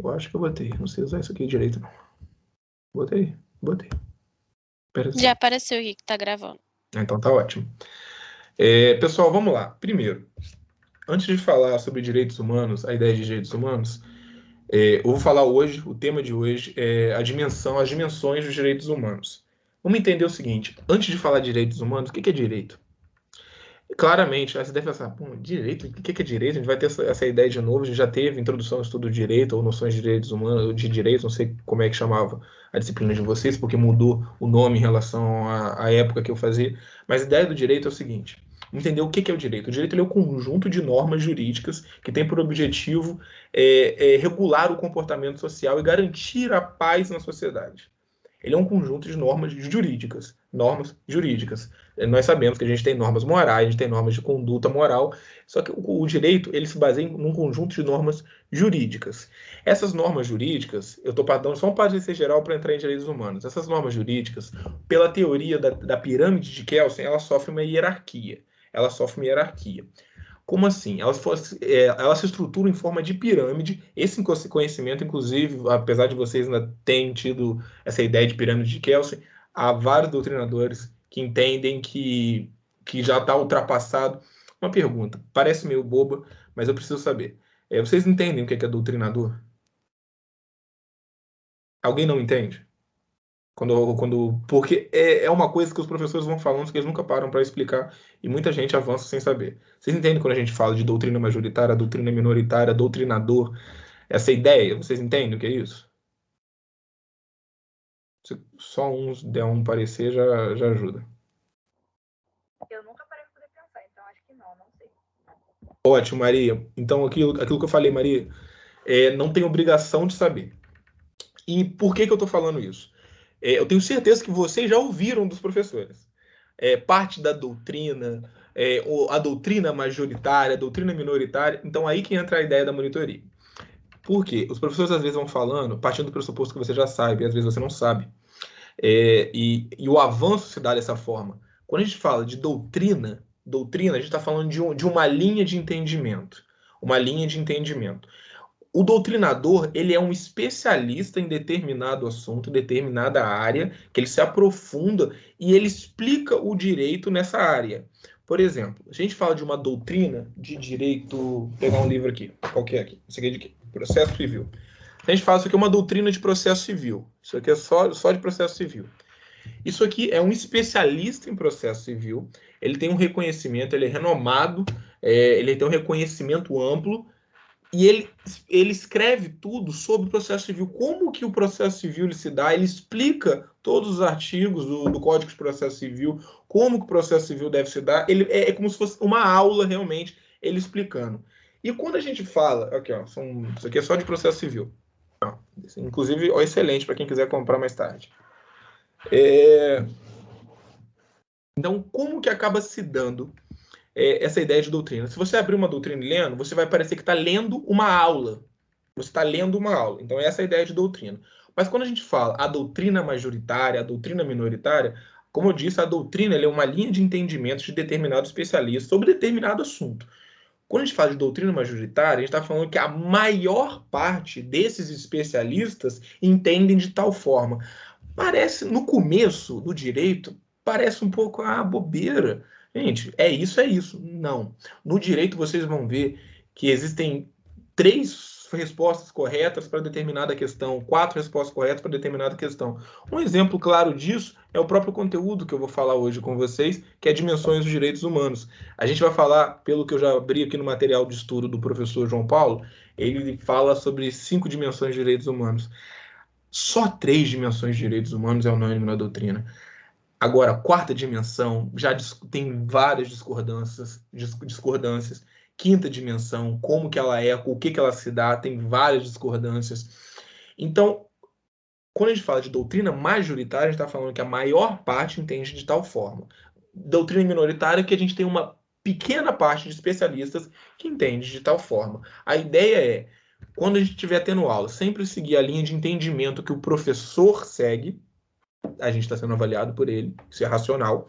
Eu acho que eu botei. Não sei usar isso aqui direito, não. Botei. Já apareceu aqui que tá gravando. Então tá ótimo. Pessoal, vamos lá. Primeiro, antes de falar sobre direitos humanos, a ideia de direitos humanos, eu vou falar hoje, o tema de hoje é as dimensões dos direitos humanos. Vamos entender o seguinte, antes de falar de direitos humanos, o que é direito? Claramente, você deve pensar, direito? O que é direito? A gente vai ter essa ideia de novo, a gente já teve introdução ao estudo do direito, ou noções de direitos humanos, de direitos, não sei como é que chamava a disciplina de vocês, porque mudou o nome em relação à época que eu fazia, mas a ideia do direito é o seguinte, entender o que é o direito. O direito é um conjunto de normas jurídicas que tem por objetivo regular o comportamento social e garantir a paz na sociedade. Ele é um conjunto de normas jurídicas. Nós sabemos que a gente tem normas morais, a gente tem normas de conduta moral, só que o direito ele se baseia num conjunto de normas jurídicas. Essas normas jurídicas, eu estou dando só um parecer geral para entrar em direitos humanos. Essas normas jurídicas, pela teoria da pirâmide de Kelsen, ela sofre uma hierarquia. Como assim? Ela se estrutura em forma de pirâmide. Esse conhecimento, inclusive, apesar de vocês ainda terem tido essa ideia de pirâmide de Kelsen, há vários doutrinadores que entendem que já está ultrapassado. Uma pergunta, parece meio boba, mas eu preciso saber. Vocês entendem o que é doutrinador? Alguém não entende? Porque é uma coisa que os professores vão falando que eles nunca param para explicar e muita gente avança sem saber. Vocês entendem quando a gente fala de doutrina majoritária, doutrina minoritária, doutrinador, essa ideia? Vocês entendem o que é isso? Se só uns der um parecer já ajuda. Eu nunca parei para poder pensar, então acho que não sei. Ótimo, Maria. Então aquilo que eu falei, Maria, não tem obrigação de saber. E por que eu estou falando isso? Eu tenho certeza que vocês já ouviram dos professores. Parte da doutrina, a doutrina majoritária, a doutrina minoritária. Então, aí que entra a ideia da monitoria. Por quê? Os professores às vezes vão falando, partindo do pressuposto que você já sabe, e às vezes você não sabe. E o avanço se dá dessa forma. Quando a gente fala de doutrina, a gente está falando de uma linha de entendimento. Uma linha de entendimento. O doutrinador, ele é um especialista em determinado assunto, determinada área, que ele se aprofunda e ele explica o direito nessa área. Por exemplo, a gente fala de uma doutrina de direito... Vou pegar um livro aqui, qualquer aqui. Isso aqui é de quê? Processo civil. A gente fala isso aqui é uma doutrina de processo civil. Isso aqui é só de processo civil. Isso aqui é um especialista em processo civil. Ele tem um reconhecimento, ele é renomado, ele tem um reconhecimento amplo, e ele escreve tudo sobre o processo civil, como que o processo civil se dá, ele explica todos os artigos do Código de Processo Civil, como que o processo civil deve se dar, é como se fosse uma aula realmente, ele explicando. E quando a gente fala, aqui ó, isso aqui é só de processo civil, inclusive ó, excelente para quem quiser comprar mais tarde. Então, como que acaba se dando essa ideia de doutrina? Se você abrir uma doutrina lendo, você vai parecer que está lendo uma aula. Você está lendo uma aula. Então, essa é a ideia de doutrina. Mas quando a gente fala a doutrina majoritária, a doutrina minoritária, como eu disse, a doutrina é uma linha de entendimento de determinado especialista sobre determinado assunto. Quando a gente fala de doutrina majoritária, a gente está falando que a maior parte desses especialistas entendem de tal forma. Parece, no começo do direito, parece um pouco bobeira. Gente, é isso. Não. No direito vocês vão ver que existem 3 respostas corretas para determinada questão, 4 respostas corretas para determinada questão. Um exemplo claro disso é o próprio conteúdo que eu vou falar hoje com vocês, que é Dimensões dos Direitos Humanos. A gente vai falar, pelo que eu já abri aqui no material de estudo do professor João Paulo, ele fala sobre 5 dimensões de direitos humanos. Só 3 dimensões de direitos humanos é unânime na doutrina. Agora, a 4ª dimensão já tem várias discordâncias. 5ª dimensão, como que ela é, o que ela se dá, tem várias discordâncias. Então, quando a gente fala de doutrina majoritária, a gente está falando que a maior parte entende de tal forma. Doutrina minoritária, que a gente tem uma pequena parte de especialistas que entende de tal forma. A ideia é, quando a gente estiver tendo aula, sempre seguir a linha de entendimento que o professor segue, a gente está sendo avaliado por ele, isso é racional.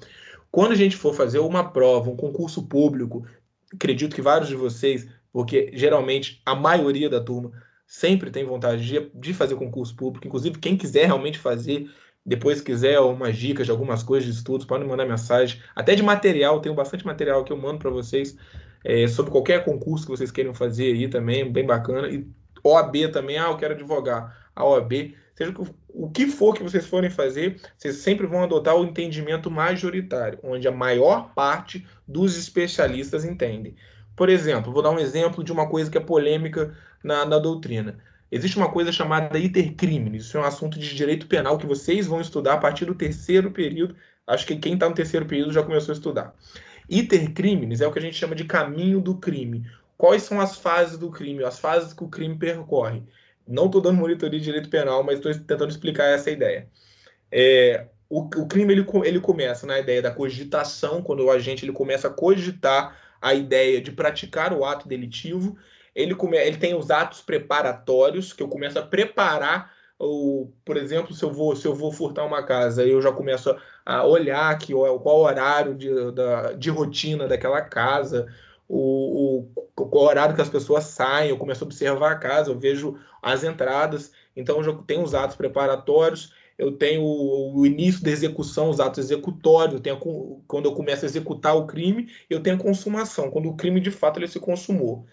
Quando a gente for fazer uma prova, um concurso público, acredito que vários de vocês, porque geralmente a maioria da turma sempre tem vontade de fazer concurso público. Inclusive, quem quiser realmente fazer, depois quiser umas dicas de algumas coisas de estudos, pode me mandar mensagem. Até de material, tenho bastante material que eu mando para vocês sobre qualquer concurso que vocês queiram fazer aí também, bem bacana. E OAB também, eu quero advogar. A OAB, seja o que for que vocês forem fazer, vocês sempre vão adotar o entendimento majoritário, onde a maior parte dos especialistas entendem. Por exemplo, vou dar um exemplo de uma coisa que é polêmica na doutrina. Existe uma coisa chamada iter criminis. Isso é um assunto de direito penal que vocês vão estudar a partir do terceiro período. Acho que quem está no terceiro período já começou a estudar. Iter criminis é o que a gente chama de caminho do crime. Quais são as fases do crime, as fases que o crime percorre? Não estou dando monitoria de direito penal, mas estou tentando explicar essa ideia. O crime ele começa na ideia da cogitação, quando o agente ele começa a cogitar a ideia de praticar o ato delitivo. Ele tem os atos preparatórios, que eu começo a preparar, por exemplo, se eu vou furtar uma casa, eu já começo a olhar qual o horário de rotina daquela casa, qual horário que as pessoas saem, eu começo a observar a casa, eu vejo as entradas, então eu já tenho os atos preparatórios, eu tenho o início da execução, os atos executórios, quando eu começo a executar o crime, eu tenho a consumação, quando o crime de fato ele se consumou.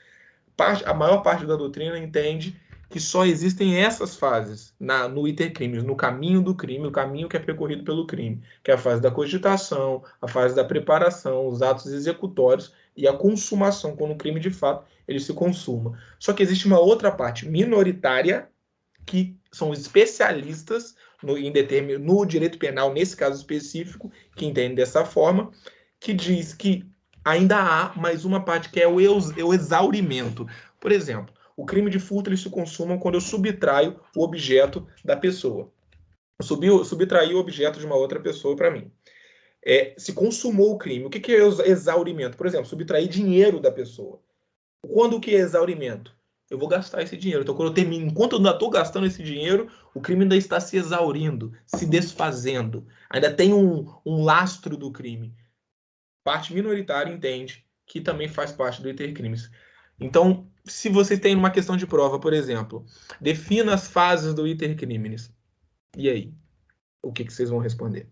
A maior parte da doutrina entende que só existem essas fases no iter criminis, no caminho do crime, o caminho que é percorrido pelo crime, que é a fase da cogitação, a fase da preparação, os atos executórios e a consumação, quando o crime de fato ele se consuma. Só que existe uma outra parte minoritária, que são especialistas no direito penal, nesse caso específico, que entendem dessa forma, que diz que ainda há mais uma parte, que é o exaurimento. Por exemplo, o crime de furto ele se consuma quando eu subtraio o objeto da pessoa. Eu subtraí o objeto de uma outra pessoa para mim. Se consumou o crime. O que é exaurimento? Por exemplo, subtrair dinheiro da pessoa. Quando que é exaurimento? Eu vou gastar esse dinheiro. Então, quando eu termino, enquanto eu ainda estou gastando esse dinheiro, o crime ainda está se exaurindo, se desfazendo. Ainda tem um lastro do crime. Parte minoritária entende que também faz parte do iter criminis. Então, se você tem uma questão de prova, por exemplo, defina as fases do iter criminis. E aí? O que vocês vão responder?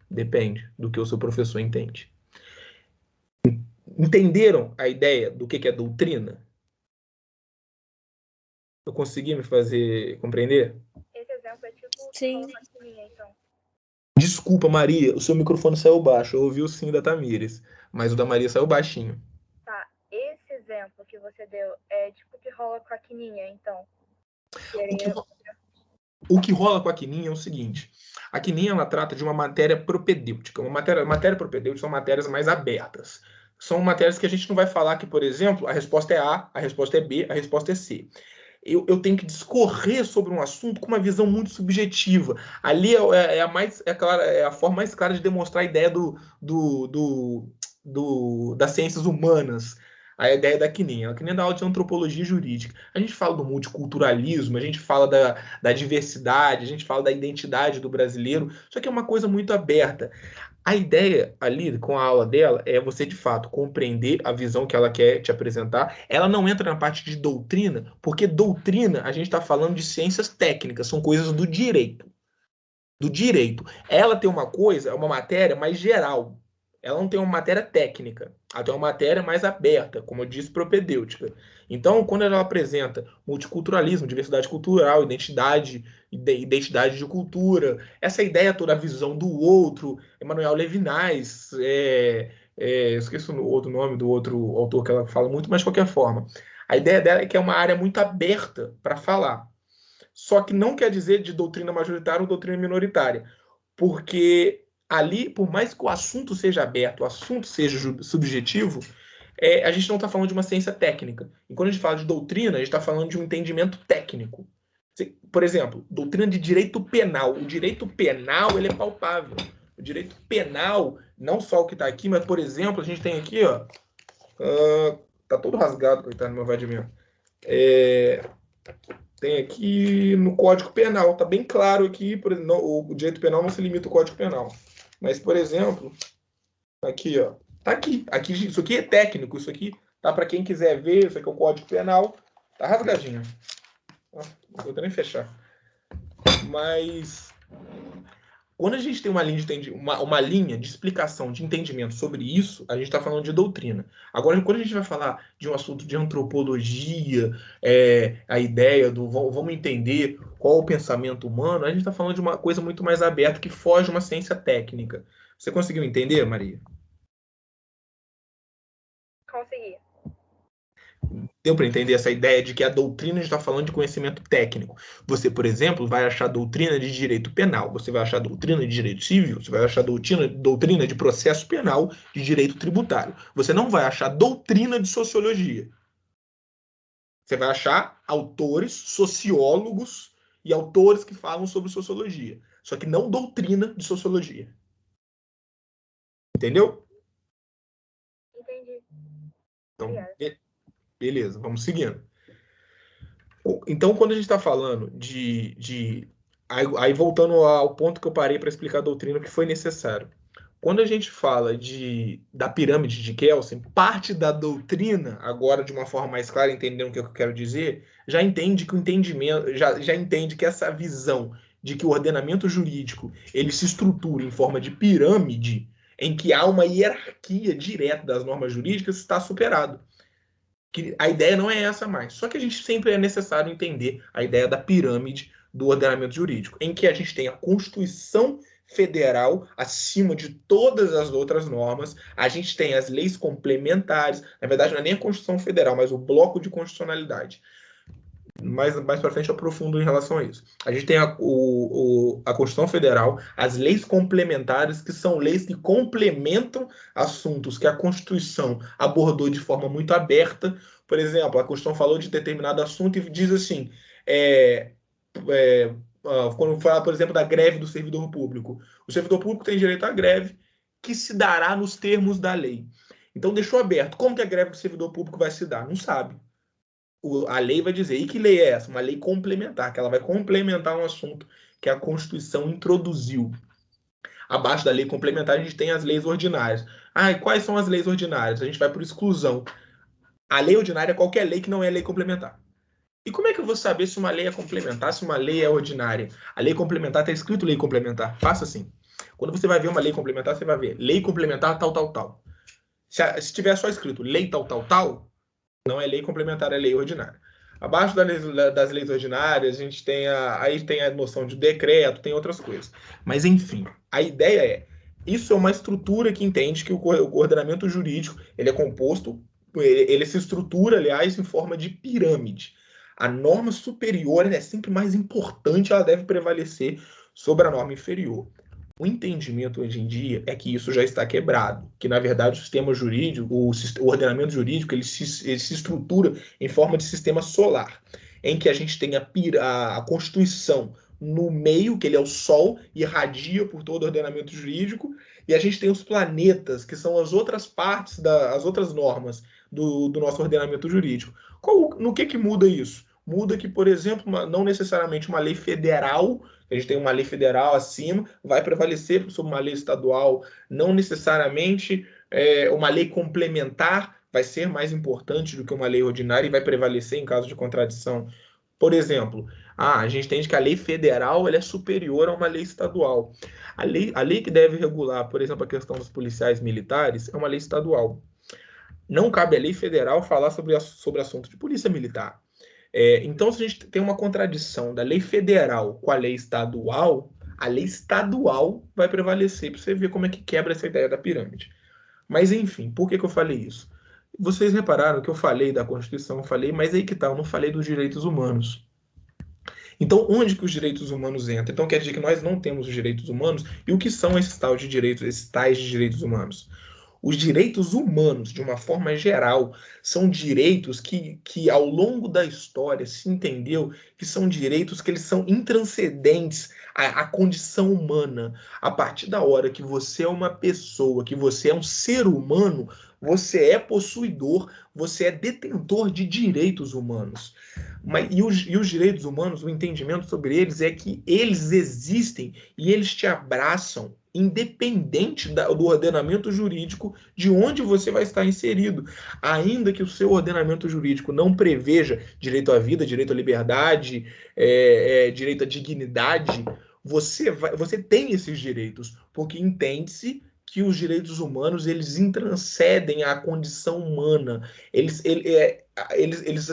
Depende do que o seu professor entende. Entenderam a ideia do que é doutrina? Eu consegui me fazer compreender? Esse exemplo é tipo Sim. então. Desculpa, Maria, o seu microfone saiu baixo. Eu ouvi o sim da Tamires, mas o da Maria saiu baixinho. Tá, esse exemplo que você deu é tipo o que rola com a quininha, então. O que rola com a quininha é o seguinte: a quininha ela trata de uma matéria propedêutica. Matéria propedêutica são matérias mais abertas. São matérias que a gente não vai falar que, por exemplo, a resposta é A, a resposta é B, a resposta é C. Eu tenho que discorrer sobre um assunto com uma visão muito subjetiva. Ali é a forma mais clara de demonstrar a ideia das ciências humanas, a ideia da quininha. A quininha da aula de antropologia jurídica. A gente fala do multiculturalismo, a gente fala da diversidade, a gente fala da identidade do brasileiro, só que é uma coisa muito aberta. A ideia ali com a aula dela é você de fato compreender a visão que ela quer te apresentar. Ela não entra na parte de doutrina, porque doutrina a gente está falando de ciências técnicas, são coisas do direito. Do direito. Ela tem uma coisa, uma matéria mais geral. Ela não tem uma matéria técnica. Ela tem uma matéria mais aberta, como eu disse, propedêutica. Então, quando ela apresenta multiculturalismo, diversidade cultural, identidade de cultura, essa ideia toda, a visão do outro, Emmanuel Levinas, esqueci o outro nome do outro autor que ela fala muito, mas de qualquer forma. A ideia dela é que é uma área muito aberta para falar. Só que não quer dizer de doutrina majoritária ou doutrina minoritária. Porque ali, por mais que o assunto seja aberto, o assunto seja subjetivo, a gente não está falando de uma ciência técnica. E quando a gente fala de doutrina, a gente está falando de um entendimento técnico. Por exemplo, doutrina de direito penal. O direito penal ele é palpável. O direito penal, não só o que está aqui, mas, por exemplo, a gente tem aqui, ó, tá todo rasgado, coitado do meu Vladimir. Tem aqui no Código Penal, está bem claro aqui, por exemplo, o direito penal não se limita ao Código Penal. Mas, por exemplo, aqui, ó, tá aqui, isso aqui é técnico, isso aqui tá para quem quiser ver, isso aqui é o Código Penal, tá rasgadinho. Não vou nem fechar. Mas quando a gente tem uma linha de explicação, de entendimento sobre isso, a gente está falando de doutrina. Agora, quando a gente vai falar de um assunto de antropologia, a ideia do vamos entender qual é o pensamento humano, a gente está falando de uma coisa muito mais aberta que foge de uma ciência técnica. Você conseguiu entender, Maria? Consegui. Deu para entender essa ideia de que a doutrina está falando de conhecimento técnico. Você, por exemplo, vai achar doutrina de direito penal, você vai achar doutrina de direito civil, você vai achar doutrina de processo penal, de direito tributário. Você não vai achar doutrina de sociologia. Você vai achar autores, sociólogos e autores que falam sobre sociologia. Só que não doutrina de sociologia. Entendeu? Entendi. Então, beleza, vamos seguindo. Então, quando a gente está falando aí voltando ao ponto que eu parei para explicar a doutrina, que foi necessário. Quando a gente fala da pirâmide de Kelsen, parte da doutrina, agora de uma forma mais clara, entendendo o que eu quero dizer, já entende que o entendimento, já entende que essa visão de que o ordenamento jurídico ele se estrutura em forma de pirâmide, em que há uma hierarquia direta das normas jurídicas, está superado. Que a ideia não é essa mais. Só que a gente sempre é necessário entender a ideia da pirâmide do ordenamento jurídico, em que a gente tem a Constituição Federal acima de todas as outras normas, a gente tem as leis complementares, na verdade não é nem a Constituição Federal, mas o bloco de constitucionalidade. Mais para frente eu aprofundo em relação a isso. A gente tem a Constituição Federal, as leis complementares, que são leis que complementam assuntos que a Constituição abordou de forma muito aberta. Por exemplo, a Constituição falou de determinado assunto e diz assim, quando fala, por exemplo, da greve do servidor público. O servidor público tem direito à greve, que se dará nos termos da lei. Então deixou aberto. Como que a greve do servidor público vai se dar? Não sabe. A lei vai dizer, e que lei é essa? Uma lei complementar, que ela vai complementar um assunto que a Constituição introduziu. Abaixo da lei complementar, a gente tem as leis ordinárias. E quais são as leis ordinárias? A gente vai por exclusão. A lei ordinária é qualquer lei que não é lei complementar. E como é que eu vou saber se uma lei é complementar, se uma lei é ordinária? A lei complementar está escrito lei complementar. Faça assim. Quando você vai ver uma lei complementar, você vai ver lei complementar tal, tal, tal. Se tiver só escrito lei tal, tal, tal, não é lei complementar, é lei ordinária. Abaixo das leis ordinárias, a gente tem aí tem a noção de decreto, tem outras coisas. Mas, enfim, a ideia isso é uma estrutura que entende que o ordenamento jurídico ele é composto, ele se estrutura, aliás, em forma de pirâmide. A norma superior é sempre mais importante, ela deve prevalecer sobre a norma inferior. O entendimento hoje em dia é que isso já está quebrado, que na verdade o sistema jurídico, o ordenamento jurídico, ele se estrutura em forma de sistema solar, em que a gente tem a Constituição no meio, que ele é o Sol, irradia por todo o ordenamento jurídico, e a gente tem os planetas, que são as outras partes, as outras normas do nosso ordenamento jurídico. No que muda isso? Muda que, por exemplo, não necessariamente uma lei federal, a gente tem uma lei federal acima, vai prevalecer sobre uma lei estadual, não necessariamente uma lei complementar vai ser mais importante do que uma lei ordinária e vai prevalecer em caso de contradição. Por exemplo, a gente entende que a lei federal ela é superior a uma lei estadual. A lei que deve regular, por exemplo, a questão dos policiais militares é uma lei estadual. Não cabe à lei federal falar sobre assunto de polícia militar. Então, se a gente tem uma contradição da lei federal com a lei estadual vai prevalecer, para você ver como é que quebra essa ideia da pirâmide. Mas, enfim, por que eu falei isso? Vocês repararam que eu falei da Constituição, mas aí que tá, eu não falei dos direitos humanos. Então, onde que os direitos humanos entram? Então, quer dizer que nós não temos os direitos humanos? E o que são esses tais de direitos humanos? Os direitos humanos, de uma forma geral, são direitos que ao longo da história se entendeu que são direitos que eles são intranscendentes à condição humana. A partir da hora que você é uma pessoa, que você é um ser humano, você é possuidor, você é detentor de direitos humanos. E os direitos humanos, o entendimento sobre eles é que eles existem e eles te abraçam independente do ordenamento jurídico de onde você vai estar inserido. Ainda que o seu ordenamento jurídico não preveja direito à vida, direito à liberdade, direito à dignidade, você tem esses direitos, porque entende-se que os direitos humanos eles transcendem a condição humana. Eles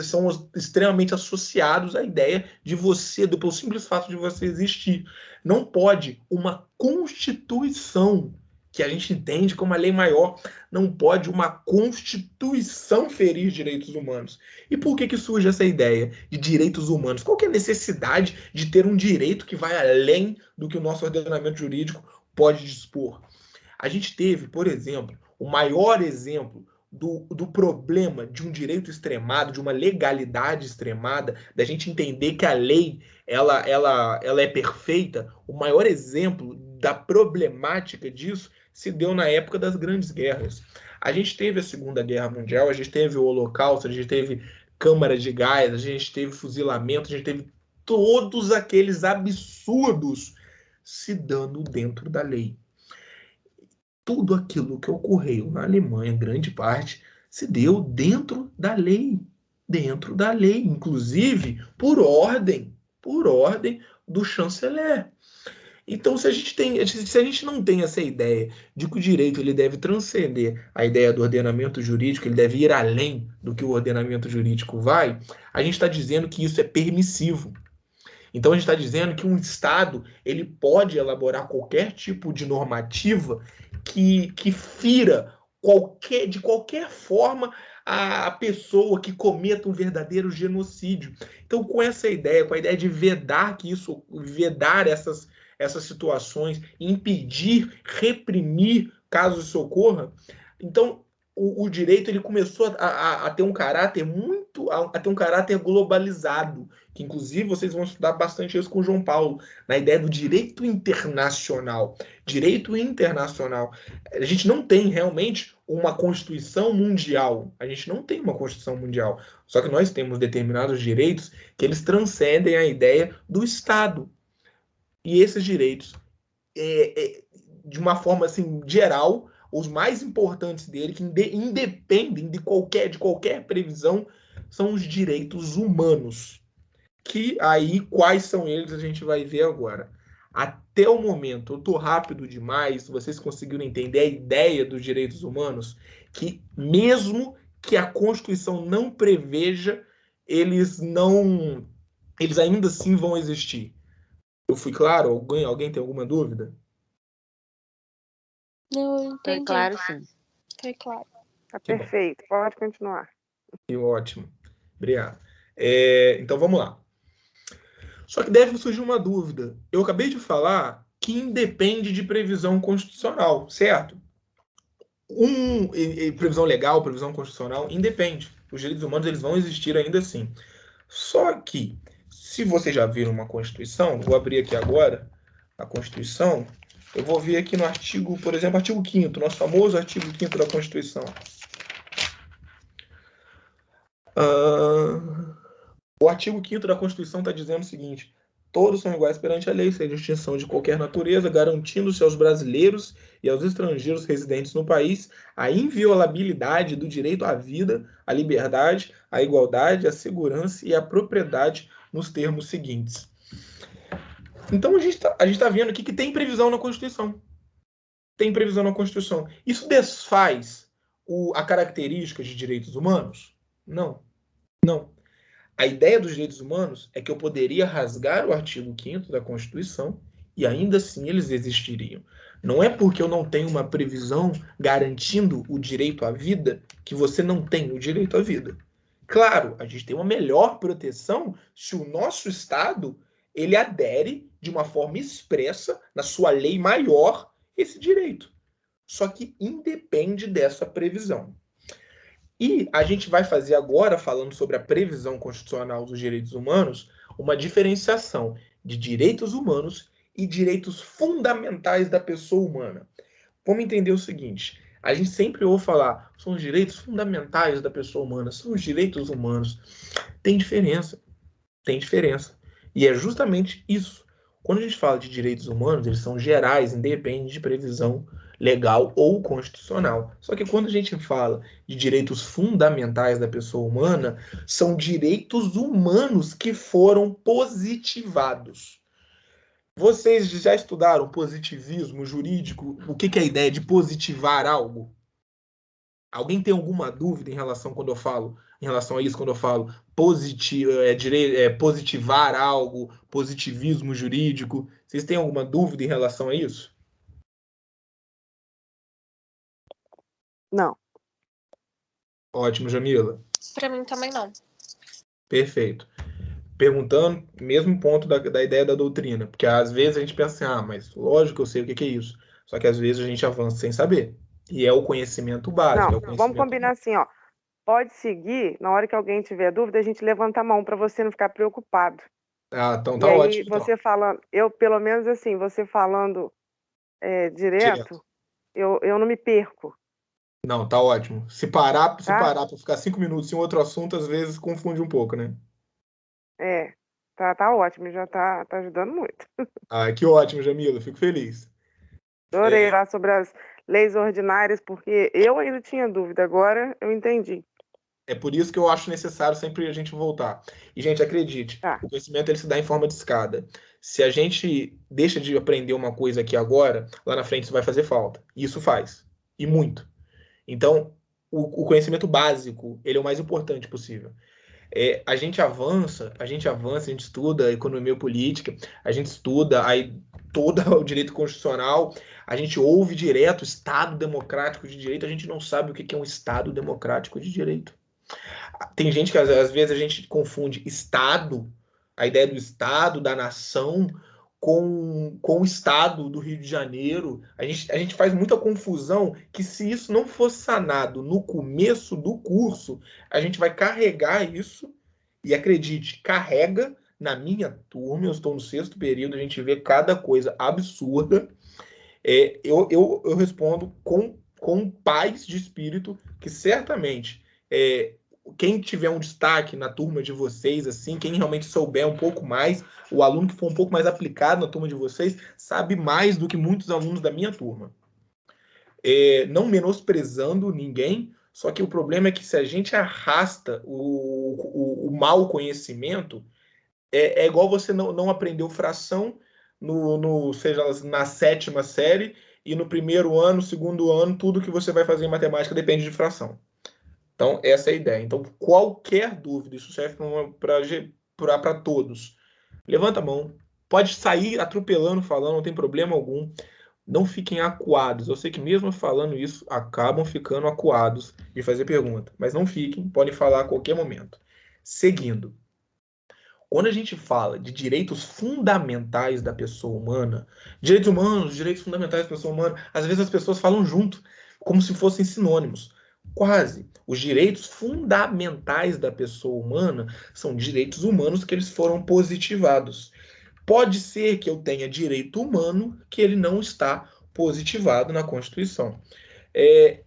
são extremamente associados à ideia de você, pelo simples fato de você existir. Não pode uma Constituição, que a gente entende como a lei maior, não pode uma Constituição ferir direitos humanos. E por que surge essa ideia de direitos humanos? Qual que é a necessidade de ter um direito que vai além do que o nosso ordenamento jurídico pode dispor? A gente teve, por exemplo, o maior exemplo do problema de um direito extremado, de uma legalidade extremada, da gente entender que a lei ela é perfeita. O maior exemplo da problemática disso se deu na época das grandes guerras. A gente teve a Segunda Guerra Mundial, a gente teve o Holocausto, a gente teve câmara de gás, a gente teve fuzilamento, a gente teve todos aqueles absurdos se dando dentro da lei. Tudo aquilo que ocorreu na Alemanha, grande parte, se deu dentro da lei. Dentro da lei, inclusive por ordem do chanceler. Então, se a gente não tem essa ideia de que o direito ele deve transcender a ideia do ordenamento jurídico, ele deve ir além do que o ordenamento jurídico vai, a gente está dizendo que isso é permissivo. Então, a gente está dizendo que um Estado ele pode elaborar qualquer tipo de normativa que fira de qualquer forma a pessoa que cometa um verdadeiro genocídio. Então, com essa ideia, com a ideia de vedar essas situações, impedir, reprimir caso isso ocorra, então o direito ele começou a ter um caráter a ter um caráter globalizado, que inclusive vocês vão estudar bastante isso com o João Paulo, na ideia do direito internacional. Direito internacional. A gente não tem realmente uma Constituição mundial. A gente não tem uma Constituição mundial. Só que nós temos determinados direitos que eles transcendem a ideia do Estado. E esses direitos, de uma forma assim, geral, os mais importantes dele, que independem de qualquer previsão, são os direitos humanos. Que aí, quais são eles, a gente vai ver agora. Até o momento, eu estou rápido demais, vocês conseguiram entender a ideia dos direitos humanos, que mesmo que a Constituição não preveja, eles ainda assim vão existir. Eu fui claro? Alguém tem alguma dúvida? Não, entendi. Foi claro, sim. Foi claro. Tá perfeito, pode continuar. Que ótimo. Obrigado. Então, vamos lá. Só que deve surgir uma dúvida. Eu acabei de falar que independe de previsão constitucional, certo? Previsão legal, previsão constitucional, independe. Os direitos humanos eles vão existir ainda assim. Só que, se vocês já viram uma Constituição, vou abrir aqui agora a Constituição, eu vou ver aqui no artigo, por exemplo, artigo 5º, nosso famoso artigo 5º da Constituição. O artigo 5º da Constituição está dizendo o seguinte: todos são iguais perante a lei, sem distinção de qualquer natureza, garantindo-se aos brasileiros e aos estrangeiros residentes no país a inviolabilidade do direito à vida, à liberdade, à igualdade, à segurança e à propriedade nos termos seguintes. Então, a gente tá vendo aqui que tem previsão na Constituição. Tem previsão na Constituição. Isso desfaz a característica de direitos humanos? Não. Não. A ideia dos direitos humanos é que eu poderia rasgar o artigo 5º da Constituição e ainda assim eles existiriam. Não é porque eu não tenho uma previsão garantindo o direito à vida que você não tem o direito à vida. Claro, a gente tem uma melhor proteção se o nosso Estado ele adere de uma forma expressa, na sua lei maior, esse direito. Só que independe dessa previsão. E a gente vai fazer agora, falando sobre a previsão constitucional dos direitos humanos, uma diferenciação de direitos humanos e direitos fundamentais da pessoa humana. Vamos entender o seguinte: a gente sempre ouve falar, são os direitos fundamentais da pessoa humana, são os direitos humanos. Tem diferença. Tem diferença. E é justamente isso. Quando a gente fala de direitos humanos, eles são gerais, independente de previsão legal ou constitucional. Só que quando a gente fala de direitos fundamentais da pessoa humana, são direitos humanos que foram positivados. Vocês já estudaram positivismo jurídico? O que é a ideia de positivar algo? Alguém tem alguma dúvida em relação em relação a isso, quando eu falo positivar algo, positivismo jurídico? Vocês têm alguma dúvida em relação a isso? Não. Ótimo, Jamila. Para mim também não. Perfeito. Perguntando, mesmo ponto da ideia da doutrina, porque às vezes a gente pensa assim, mas lógico que eu sei o que é isso. Só que às vezes a gente avança sem saber. E é o conhecimento básico. Não, É o conhecimento vamos combinar assim, ó. Pode seguir, na hora que alguém tiver dúvida, a gente levanta a mão para você não ficar preocupado. Então E tá aí, ótimo. você falando, eu pelo menos assim, você falando direto, eu não me perco. Não, tá ótimo. Se parar Tá? para ficar 5 minutos em outro assunto, às vezes confunde um pouco, né? Tá ótimo, já tá ajudando muito. Que ótimo, Jamila, fico feliz. Adorei lá sobre as leis ordinárias, porque eu ainda tinha dúvida, agora eu entendi. É por isso que eu acho necessário sempre a gente voltar. E, gente, acredite, o conhecimento ele se dá em forma de escada. Se a gente deixa de aprender uma coisa aqui agora, lá na frente isso vai fazer falta. E isso faz. E muito. Então, o conhecimento básico, ele é o mais importante possível. A gente avança, a gente estuda economia política, a gente estuda aí todo o direito constitucional, a gente ouve direto Estado democrático de direito, a gente não sabe o que é um Estado democrático de direito. Tem gente que às vezes a gente confunde Estado, a ideia do Estado, da nação, com o Estado do Rio de Janeiro. A gente faz muita confusão que se isso não for sanado no começo do curso, a gente vai carregar isso, e acredite, carrega na minha turma, eu estou no 6º período, a gente vê cada coisa absurda. Eu respondo com paz de espírito que certamente quem tiver um destaque na turma de vocês, assim, quem realmente souber um pouco mais, o aluno que for um pouco mais aplicado na turma de vocês, sabe mais do que muitos alunos da minha turma. Não menosprezando ninguém, só que o problema é que se a gente arrasta o mau conhecimento, é igual você não aprendeu fração seja na 7ª série, e no primeiro ano, segundo ano, tudo que você vai fazer em matemática depende de fração. Então, essa é a ideia. Então, qualquer dúvida, isso serve para todos. Levanta a mão. Pode sair atropelando, falando, não tem problema algum. Não fiquem acuados. Eu sei que mesmo falando isso, acabam ficando acuados de fazer pergunta. Mas não fiquem, podem falar a qualquer momento. Seguindo. Quando a gente fala de direitos fundamentais da pessoa humana, direitos humanos, direitos fundamentais da pessoa humana, às vezes as pessoas falam junto, como se fossem sinônimos. Quase. Os direitos fundamentais da pessoa humana são direitos humanos que eles foram positivados. Pode ser que eu tenha direito humano que ele não está positivado na Constituição.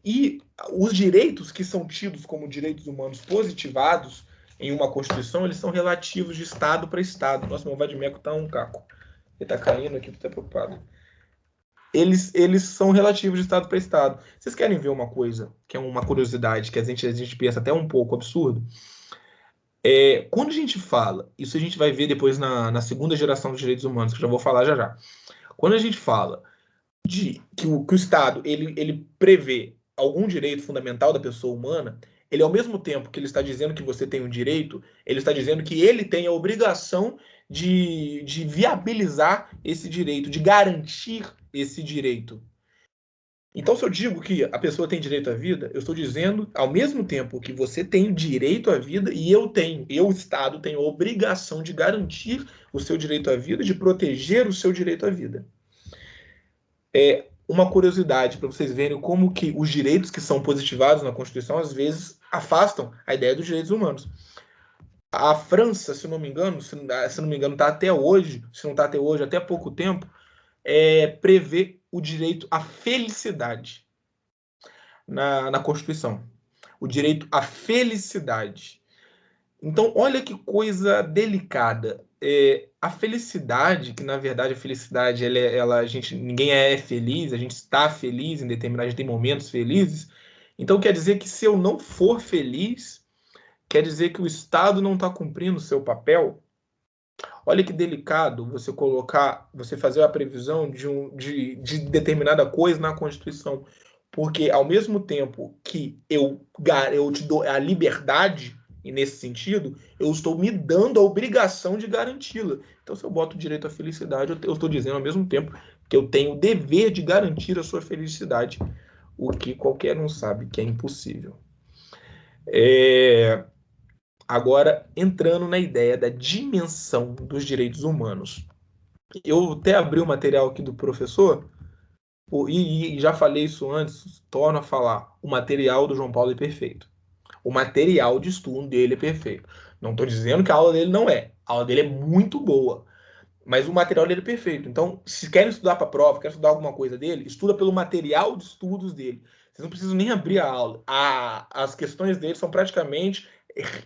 E os direitos que são tidos como direitos humanos positivados em uma Constituição, eles são relativos de Estado para Estado. Nossa, meu vadimeco tá um caco. Ele tá caindo aqui, tô até preocupado. Eles são relativos de Estado para Estado. Vocês querem ver uma coisa, que é uma curiosidade, que a gente pensa até um pouco absurdo? Quando a gente fala, isso a gente vai ver depois na segunda geração dos direitos humanos, que eu já vou falar já. Quando a gente fala que o Estado ele prevê algum direito fundamental da pessoa humana, ele, ao mesmo tempo que ele está dizendo que você tem um direito, ele está dizendo que ele tem a obrigação de viabilizar esse direito, de garantir esse direito. Então, se eu digo que a pessoa tem direito à vida, eu estou dizendo, ao mesmo tempo que você tem direito à vida, e eu, Estado, tenho a obrigação de garantir o seu direito à vida, de proteger o seu direito à vida. Uma curiosidade para vocês verem como que os direitos que são positivados na Constituição às vezes afastam a ideia dos direitos humanos. A França, se não me engano, está até hoje, se não está até hoje, até pouco tempo, prevê o direito à felicidade na Constituição. O direito à felicidade. Então, olha que coisa delicada. a felicidade, que na verdade a felicidade, ninguém é feliz, a gente está feliz em determinados, a gente tem momentos felizes. Então quer dizer que se eu não for feliz, quer dizer que o Estado não está cumprindo o seu papel? Olha que delicado você fazer a previsão de determinada coisa na Constituição. Porque ao mesmo tempo que eu te dou a liberdade, e nesse sentido, eu estou me dando a obrigação de garanti-la. Então, se eu boto o direito à felicidade, eu estou dizendo ao mesmo tempo que eu tenho o dever de garantir a sua felicidade, o que qualquer um sabe que é impossível. Agora, entrando na ideia da dimensão dos direitos humanos. Eu até abri o material aqui do professor, e já falei isso antes, torno a falar, o material do João Paulo é perfeito. O material de estudo dele é perfeito. Não estou dizendo que a aula dele não é. A aula dele é muito boa. Mas o material dele é perfeito. Então, se querem estudar para a prova, querem estudar alguma coisa dele, estuda pelo material de estudos dele. Vocês não precisam nem abrir a aula. As questões dele são praticamente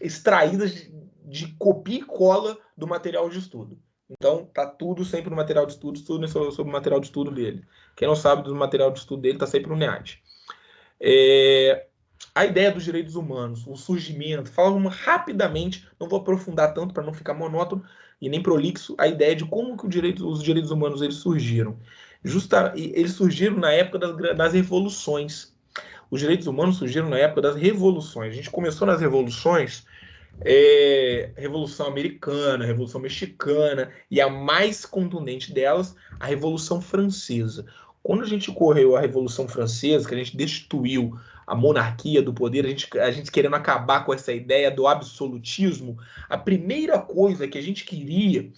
extraídas de copia e cola do material de estudo. Então, tá tudo sempre no material de estudo, tudo sobre o material de estudo dele. Quem não sabe do material de estudo dele, tá sempre no NEAD. A ideia dos direitos humanos, o surgimento, fala rapidamente, não vou aprofundar tanto para não ficar monótono e nem prolixo, a ideia de como que os direitos humanos eles surgiram. Eles surgiram na época das revoluções. Os direitos humanos surgiram na época das revoluções. A gente começou nas revoluções, Revolução Americana, Revolução Mexicana, e a mais contundente delas, a Revolução Francesa. Quando a gente correu a Revolução Francesa, que a gente destituiu a monarquia do poder, a gente querendo acabar com essa ideia do absolutismo, a primeira coisa que a gente queria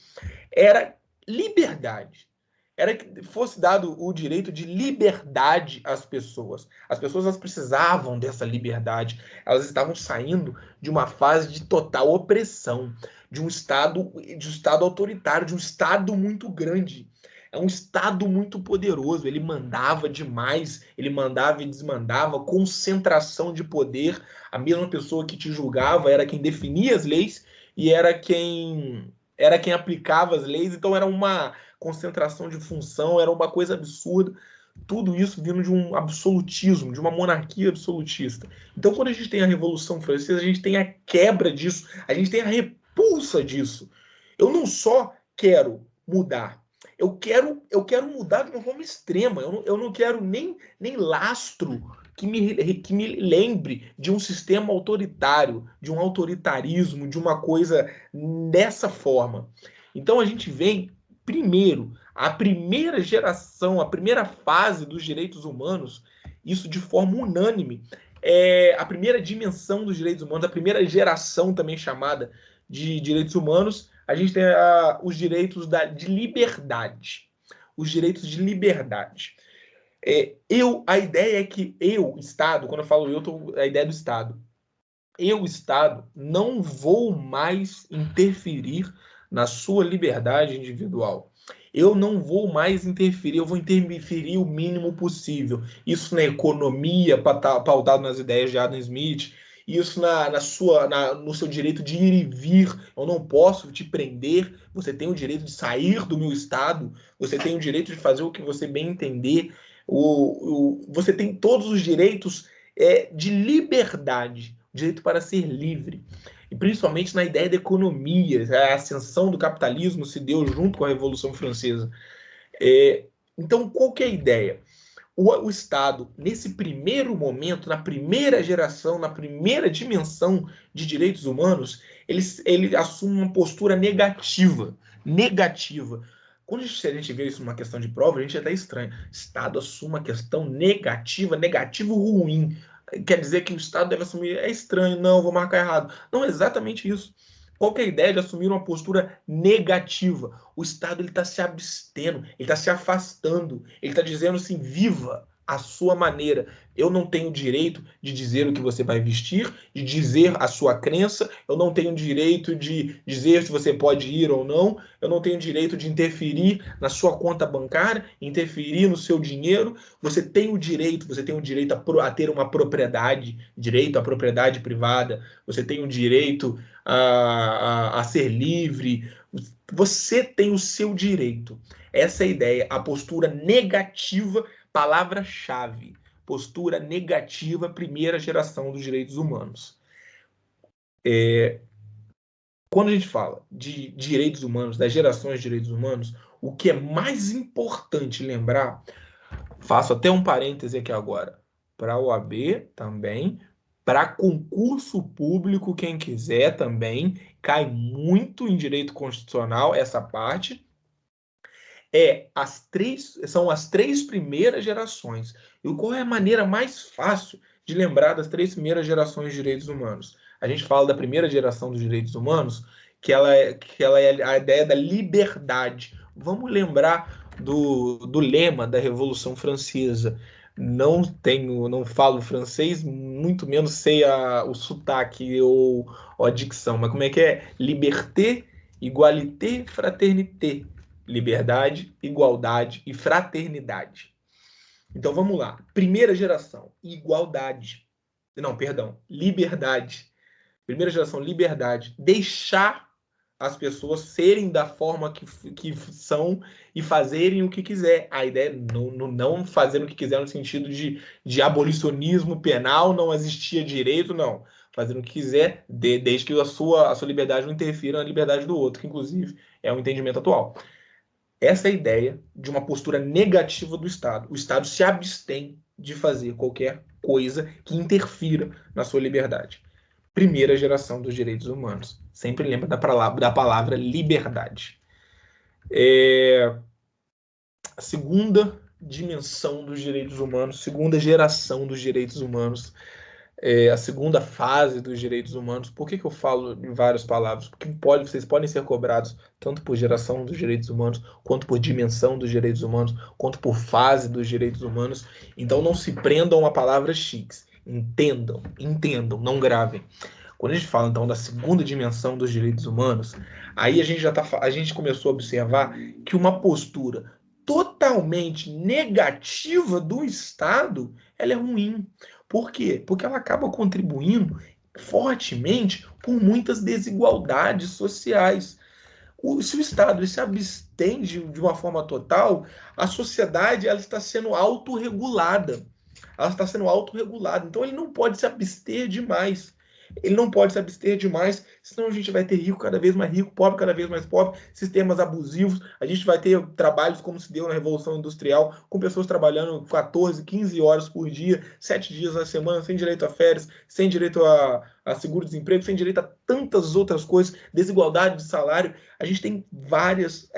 era liberdade. Era que fosse dado o direito de liberdade às pessoas. As pessoas elas precisavam dessa liberdade. Elas estavam saindo de uma fase de total opressão, de um estado autoritário, de um estado muito grande. É um estado muito poderoso. Ele mandava demais, ele mandava e desmandava, concentração de poder. A mesma pessoa que te julgava era quem definia as leis e era quem aplicava as leis. Então era uma concentração de função, era uma coisa absurda. Tudo isso vindo de um absolutismo, de uma monarquia absolutista. Então, quando a gente tem a Revolução Francesa, a gente tem a quebra disso, a gente tem a repulsa disso. Eu não só quero mudar, eu quero mudar de uma forma extrema. Eu não quero nem lastro que me lembre de um sistema autoritário, de um autoritarismo, de uma coisa dessa forma. Então, a gente vem primeiro, a primeira geração, a primeira fase dos direitos humanos, isso de forma unânime, a primeira dimensão dos direitos humanos, a primeira geração também chamada de direitos humanos, a gente tem os direitos de liberdade. Os direitos de liberdade. A ideia é que Estado, quando eu falo a ideia do Estado, Estado, não vou mais interferir na sua liberdade individual. Eu não vou mais interferir, eu vou interferir o mínimo possível. Isso na economia, pautado nas ideias de Adam Smith, isso no seu direito de ir e vir. Eu não posso te prender, você tem o direito de sair do meu estado, você tem o direito de fazer o que você bem entender, você tem todos os direitos de liberdade, direito para ser livre. E principalmente na ideia da economia, a ascensão do capitalismo se deu junto com a Revolução Francesa. Então, qual que é a ideia? O Estado, nesse primeiro momento, na primeira geração, na primeira dimensão de direitos humanos, ele assume uma postura negativa. Quando a gente vê isso numa questão de prova, a gente até estranha. Estado assume uma questão negativa, negativo ruim. Quer dizer que o Estado deve assumir, é estranho, não, vou marcar errado. Não é exatamente isso. Qual que é a ideia de assumir uma postura negativa? O Estado está se abstendo, ele está se afastando, ele está dizendo assim, viva a sua maneira. Eu não tenho direito de dizer o que você vai vestir, de dizer a sua crença, eu não tenho direito de dizer se você pode ir ou não, eu não tenho direito de interferir na sua conta bancária, interferir no seu dinheiro. Você tem o direito a ter uma propriedade, direito à propriedade privada, você tem o direito a ser livre, Você tem o seu direito. Essa é a ideia, a postura negativa, palavra-chave. Postura negativa, primeira geração dos direitos humanos. Quando a gente fala de direitos humanos, das gerações de direitos humanos, o que é mais importante lembrar, faço até um parêntese aqui agora, para a OAB também, para concurso público, quem quiser também, cai muito em direito constitucional essa parte, são as 3 primeiras gerações. E qual é a maneira mais fácil de lembrar das 3 primeiras gerações de direitos humanos? A gente fala da primeira geração dos direitos humanos, que ela é a ideia da liberdade. Vamos lembrar do lema da Revolução Francesa. Não falo francês, muito menos sei o sotaque ou a dicção, mas como é que é? Liberté, égalité, fraternité. Liberdade, igualdade e fraternidade. Então vamos lá. Primeira geração, igualdade. Não, perdão, liberdade. Primeira geração, liberdade. Deixar as pessoas serem da forma que são e fazerem o que quiser. A ideia é não fazer o que quiser no sentido de abolicionismo penal, não existia direito, não. Fazer o que quiser, desde que a sua liberdade não interfira na liberdade do outro, que inclusive é o entendimento atual. Essa é a ideia de uma postura negativa do Estado. O Estado se abstém de fazer qualquer coisa que interfira na sua liberdade. Primeira geração dos direitos humanos. Sempre lembra da palavra liberdade. A segunda dimensão dos direitos humanos, segunda geração dos direitos humanos, a segunda fase dos direitos humanos. Por que eu falo em várias palavras? Porque vocês podem ser cobrados tanto por geração dos direitos humanos, quanto por dimensão dos direitos humanos, quanto por fase dos direitos humanos. Então não se prendam a palavras chiques. Entendam, não gravem. Quando a gente fala então da segunda dimensão dos direitos humanos, aí a gente começou a observar que uma postura totalmente negativa do Estado, ela é ruim. Por quê? Porque ela acaba contribuindo fortemente por muitas desigualdades sociais. Se o Estado se abstém de uma forma total, a sociedade ela está sendo autorregulada. Ela está sendo autorregulada. Então ele não pode se abster demais. Ele não pode se abster demais, senão a gente vai ter rico cada vez mais rico, pobre cada vez mais pobre, sistemas abusivos. A gente vai ter trabalhos como se deu na Revolução Industrial, com pessoas trabalhando 14, 15 horas por dia, 7 dias na semana, sem direito a férias, sem direito a seguro-desemprego, sem direito a tantas outras coisas, desigualdade de salário. A gente tem várias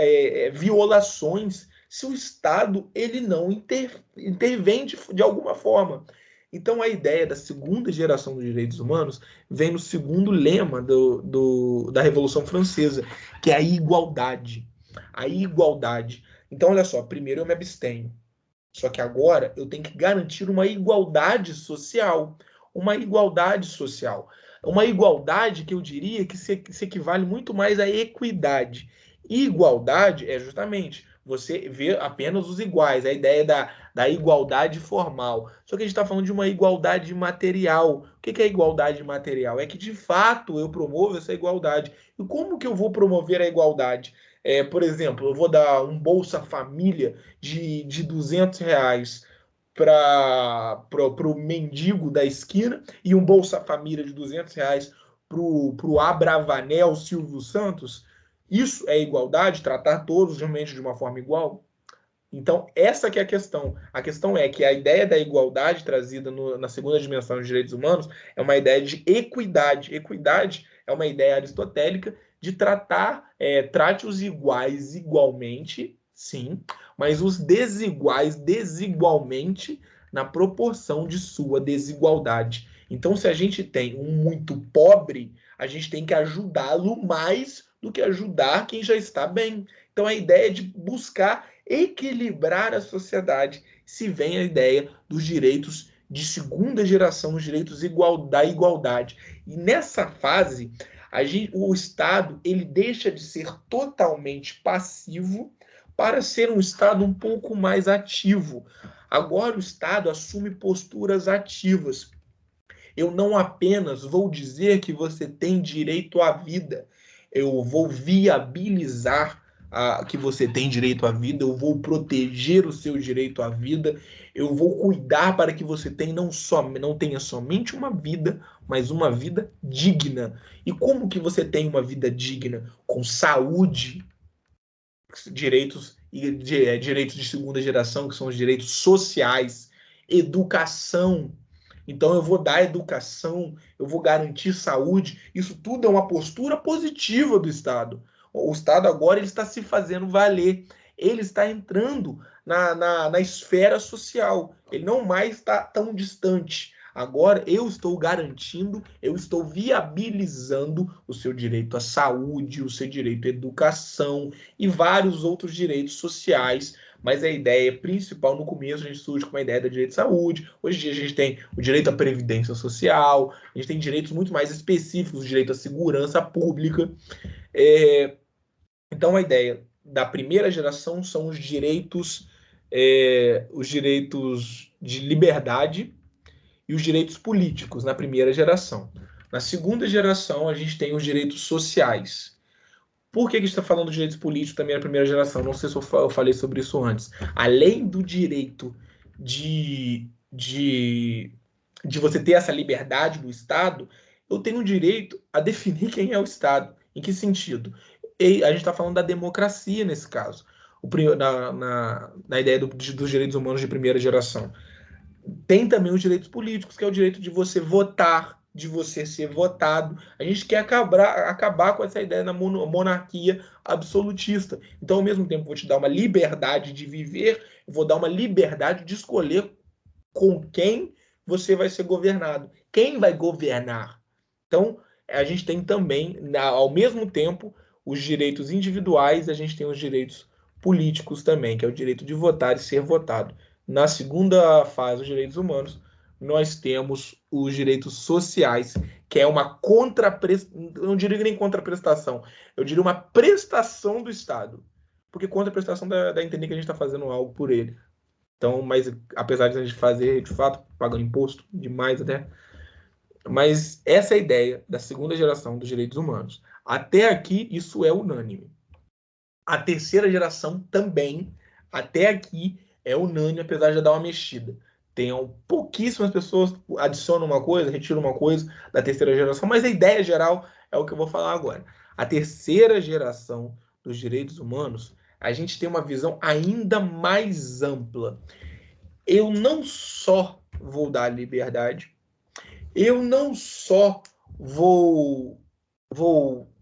violações se o Estado ele não intervém de alguma forma. Então, a ideia da segunda geração dos direitos humanos vem no segundo lema da Revolução Francesa, que é a igualdade. A igualdade. Então, olha só, primeiro eu me abstenho. Só que agora eu tenho que garantir uma igualdade social. Uma igualdade social. Uma igualdade que eu diria que se equivale muito mais à equidade. Igualdade é justamente você vê apenas os iguais, a ideia da igualdade formal. Só que a gente está falando de uma igualdade material. O que é igualdade material? É que, de fato, eu promovo essa igualdade. E como que eu vou promover a igualdade? Por exemplo, eu vou dar um Bolsa Família de R$200 para o mendigo da esquina e um Bolsa Família de R$200 para o Abravanel Silvio Santos. Isso é igualdade? Tratar todos realmente de uma forma igual? Então, essa que é a questão. A questão é que a ideia da igualdade trazida na segunda dimensão dos direitos humanos é uma ideia de equidade. Equidade é uma ideia aristotélica de trate os iguais igualmente, sim, mas os desiguais desigualmente na proporção de sua desigualdade. Então, se a gente tem um muito pobre, a gente tem que ajudá-lo mais do que ajudar quem já está bem. Então, a ideia é de buscar equilibrar a sociedade. Se vem a ideia dos direitos de segunda geração, os direitos da igualdade. E nessa fase, o Estado ele deixa de ser totalmente passivo para ser um Estado um pouco mais ativo. Agora o Estado assume posturas ativas. Eu não apenas vou dizer que você tem direito à vida. eu vou viabilizar que você tem direito à vida, eu vou proteger o seu direito à vida, eu vou cuidar para que você não tenha somente uma vida, mas uma vida digna. E como que você tem uma vida digna? Com saúde, direitos direitos de segunda geração, que são os direitos sociais, educação. Então eu vou dar educação, eu vou garantir saúde. Isso tudo é uma postura positiva do Estado. O Estado agora ele está se fazendo valer. Ele está entrando na esfera social. Ele não mais está tão distante. Agora eu estou garantindo, eu estou viabilizando o seu direito à saúde, o seu direito à educação e vários outros direitos sociais. Mas a ideia principal, no começo, a gente surge com a ideia do direito à saúde. Hoje em dia a gente tem o direito à previdência social, a gente tem direitos muito mais específicos, o direito à segurança pública. Então a ideia da primeira geração são os direitos de liberdade e os direitos políticos na primeira geração. Na segunda geração, a gente tem os direitos sociais. Por que a gente está falando de direitos políticos também na primeira geração? Não sei se eu falei sobre isso antes. Além do direito de você ter essa liberdade do Estado, eu tenho o direito a definir quem é o Estado. Em que sentido? E a gente está falando da democracia nesse caso, na ideia dos direitos humanos de primeira geração. Tem também os direitos políticos, que é o direito de você votar, de você ser votado. A gente quer acabar com essa ideia da monarquia absolutista. Então, ao mesmo tempo, vou te dar uma liberdade de viver, vou dar uma liberdade de escolher com quem você vai ser governado. Quem vai governar? Então, a gente tem também, ao mesmo tempo, os direitos individuais, a gente tem os direitos políticos também, que é o direito de votar e ser votado. Na segunda fase dos direitos humanos, nós temos os direitos sociais, que é uma contraprestação, não diria nem contraprestação, eu diria uma prestação do Estado. Porque contraprestação dá a entender que a gente está fazendo algo por ele. Então, mas apesar de a gente fazer, de fato, pagando imposto demais até, mas essa é a ideia da segunda geração dos direitos humanos. Até aqui, isso é unânime. A terceira geração também, até aqui, é unânime, apesar de dar uma mexida. Tem pouquíssimas pessoas adicionam uma coisa, retiram uma coisa da terceira geração, mas a ideia geral é o que eu vou falar agora. A terceira geração dos direitos humanos, a gente tem uma visão ainda mais ampla. Eu não só vou dar liberdade, eu não só vou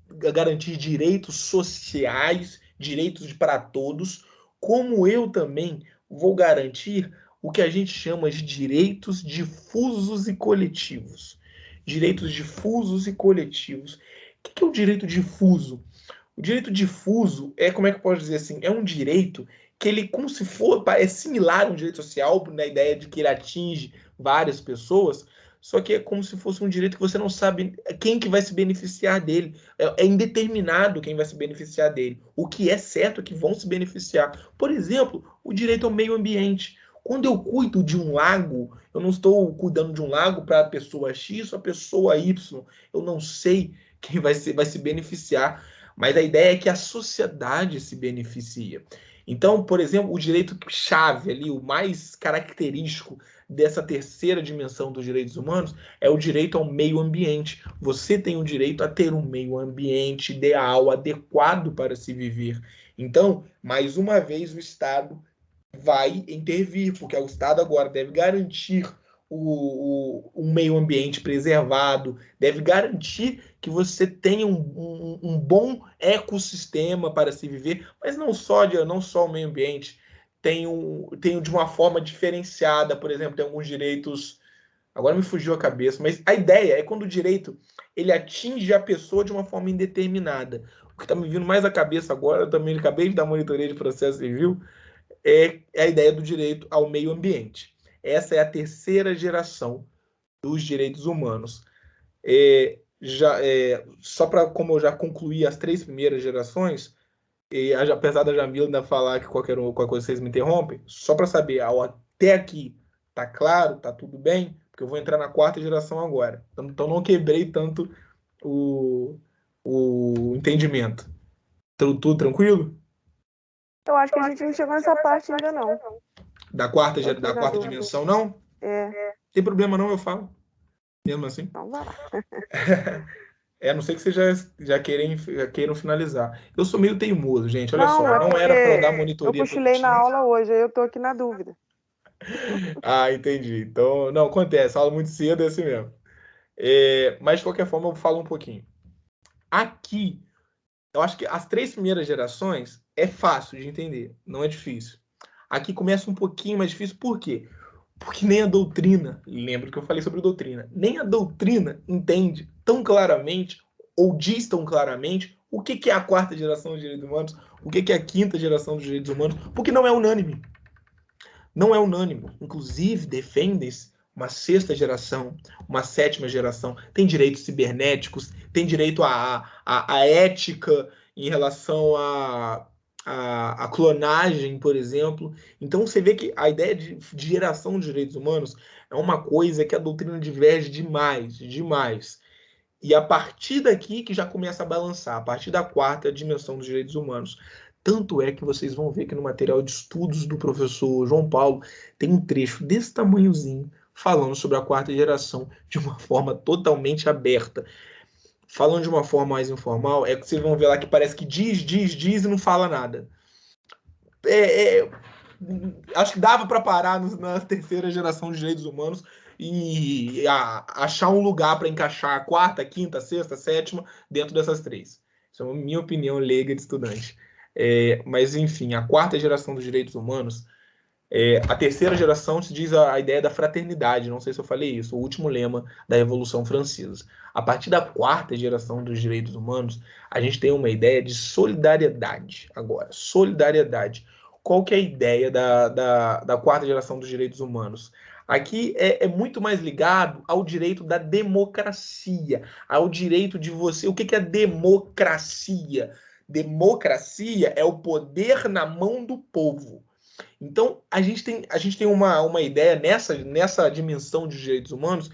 garantir direitos sociais, direitos para todos, como eu também vou garantir o que a gente chama de direitos difusos e coletivos. Direitos difusos e coletivos. O que é o direito difuso? O direito difuso é, como é que eu posso dizer assim, é um direito que ele, como se for, é similar a um direito social, na ideia de que ele atinge várias pessoas, só que é como se fosse um direito que você não sabe quem que vai se beneficiar dele. É indeterminado quem vai se beneficiar dele. O que é certo é que vão se beneficiar. Por exemplo, o direito ao meio ambiente. Quando eu cuido de um lago, eu não estou cuidando de um lago para a pessoa X ou a pessoa Y. Eu não sei quem vai se beneficiar. Mas a ideia é que a sociedade se beneficia. Então, por exemplo, o direito chave ali, o mais característico dessa terceira dimensão dos direitos humanos é o direito ao meio ambiente. Você tem o direito a ter um meio ambiente ideal, adequado para se viver. Então, mais uma vez, o Estado vai intervir, porque o Estado agora deve garantir um meio ambiente preservado, deve garantir que você tenha um bom ecossistema para se viver, mas não só o meio ambiente, tem de uma forma diferenciada, por exemplo, tem alguns direitos, agora me fugiu a cabeça, mas a ideia é quando o direito ele atinge a pessoa de uma forma indeterminada. O que está me vindo mais à cabeça agora, eu também acabei de dar monitoria de processo civil, é a ideia do direito ao meio ambiente. Essa é a terceira geração dos direitos humanos. Só para, como eu já concluí as três primeiras gerações, apesar da Jamila ainda falar que qualquer coisa vocês me interrompem, só para saber, até aqui, tá claro, tá tudo bem? Porque eu vou entrar na quarta geração agora. Então não quebrei tanto o entendimento? Tudo tranquilo? Eu acho que a gente não chegou nessa parte ainda, não. Da quarta dúvida. dimensão, não? Tem problema não, eu falo. Mesmo assim. Então vai lá. A não ser que vocês já queiram finalizar. Eu sou meio teimoso, gente. Olha Não, só, é não era para dar Eu monitoria cochilei na produtiva. aula hoje, aí eu tô aqui na dúvida. Ah, entendi. Então, não, acontece. Aula muito cedo é assim mesmo. Mas, de qualquer forma, eu falo um pouquinho. Aqui, eu acho que as 3 primeiras gerações é fácil de entender, não é difícil. Aqui começa um pouquinho mais difícil, por quê? Porque nem a doutrina, lembra que eu falei sobre doutrina, nem a doutrina entende tão claramente, ou diz tão claramente, o que é a quarta geração dos direitos humanos, o que é a quinta geração dos direitos humanos, porque não é unânime. Não é unânime. Inclusive, defendem-se uma sexta geração, uma sétima geração, tem direitos cibernéticos, tem direito à ética em relação à clonagem, por exemplo. Então, você vê que a ideia de geração de direitos humanos é uma coisa que a doutrina diverge demais, demais. E a partir daqui que já começa a balançar, a partir da quarta dimensão dos direitos humanos. Tanto é que vocês vão ver que no material de estudos do professor João Paulo tem um trecho desse tamanhozinho falando sobre a quarta geração de uma forma totalmente aberta. Falando de uma forma mais informal, é que vocês vão ver lá que parece que diz e não fala nada. Acho que dava para parar na terceira geração de direitos humanos e achar um lugar para encaixar a quarta, quinta, sexta, sétima dentro dessas 3. Isso é a minha opinião leiga de estudante. Mas, enfim, a quarta geração dos direitos humanos, a terceira geração se diz a ideia da fraternidade, não sei se eu falei isso, o último lema da Revolução Francesa. A partir da quarta geração dos direitos humanos, a gente tem uma ideia de solidariedade agora. Solidariedade. Qual que é a ideia da quarta geração dos direitos humanos? Aqui é muito mais ligado ao direito da democracia, ao direito de você. O que é democracia? Democracia é o poder na mão do povo. Então, a gente tem uma ideia nessa dimensão de direitos humanos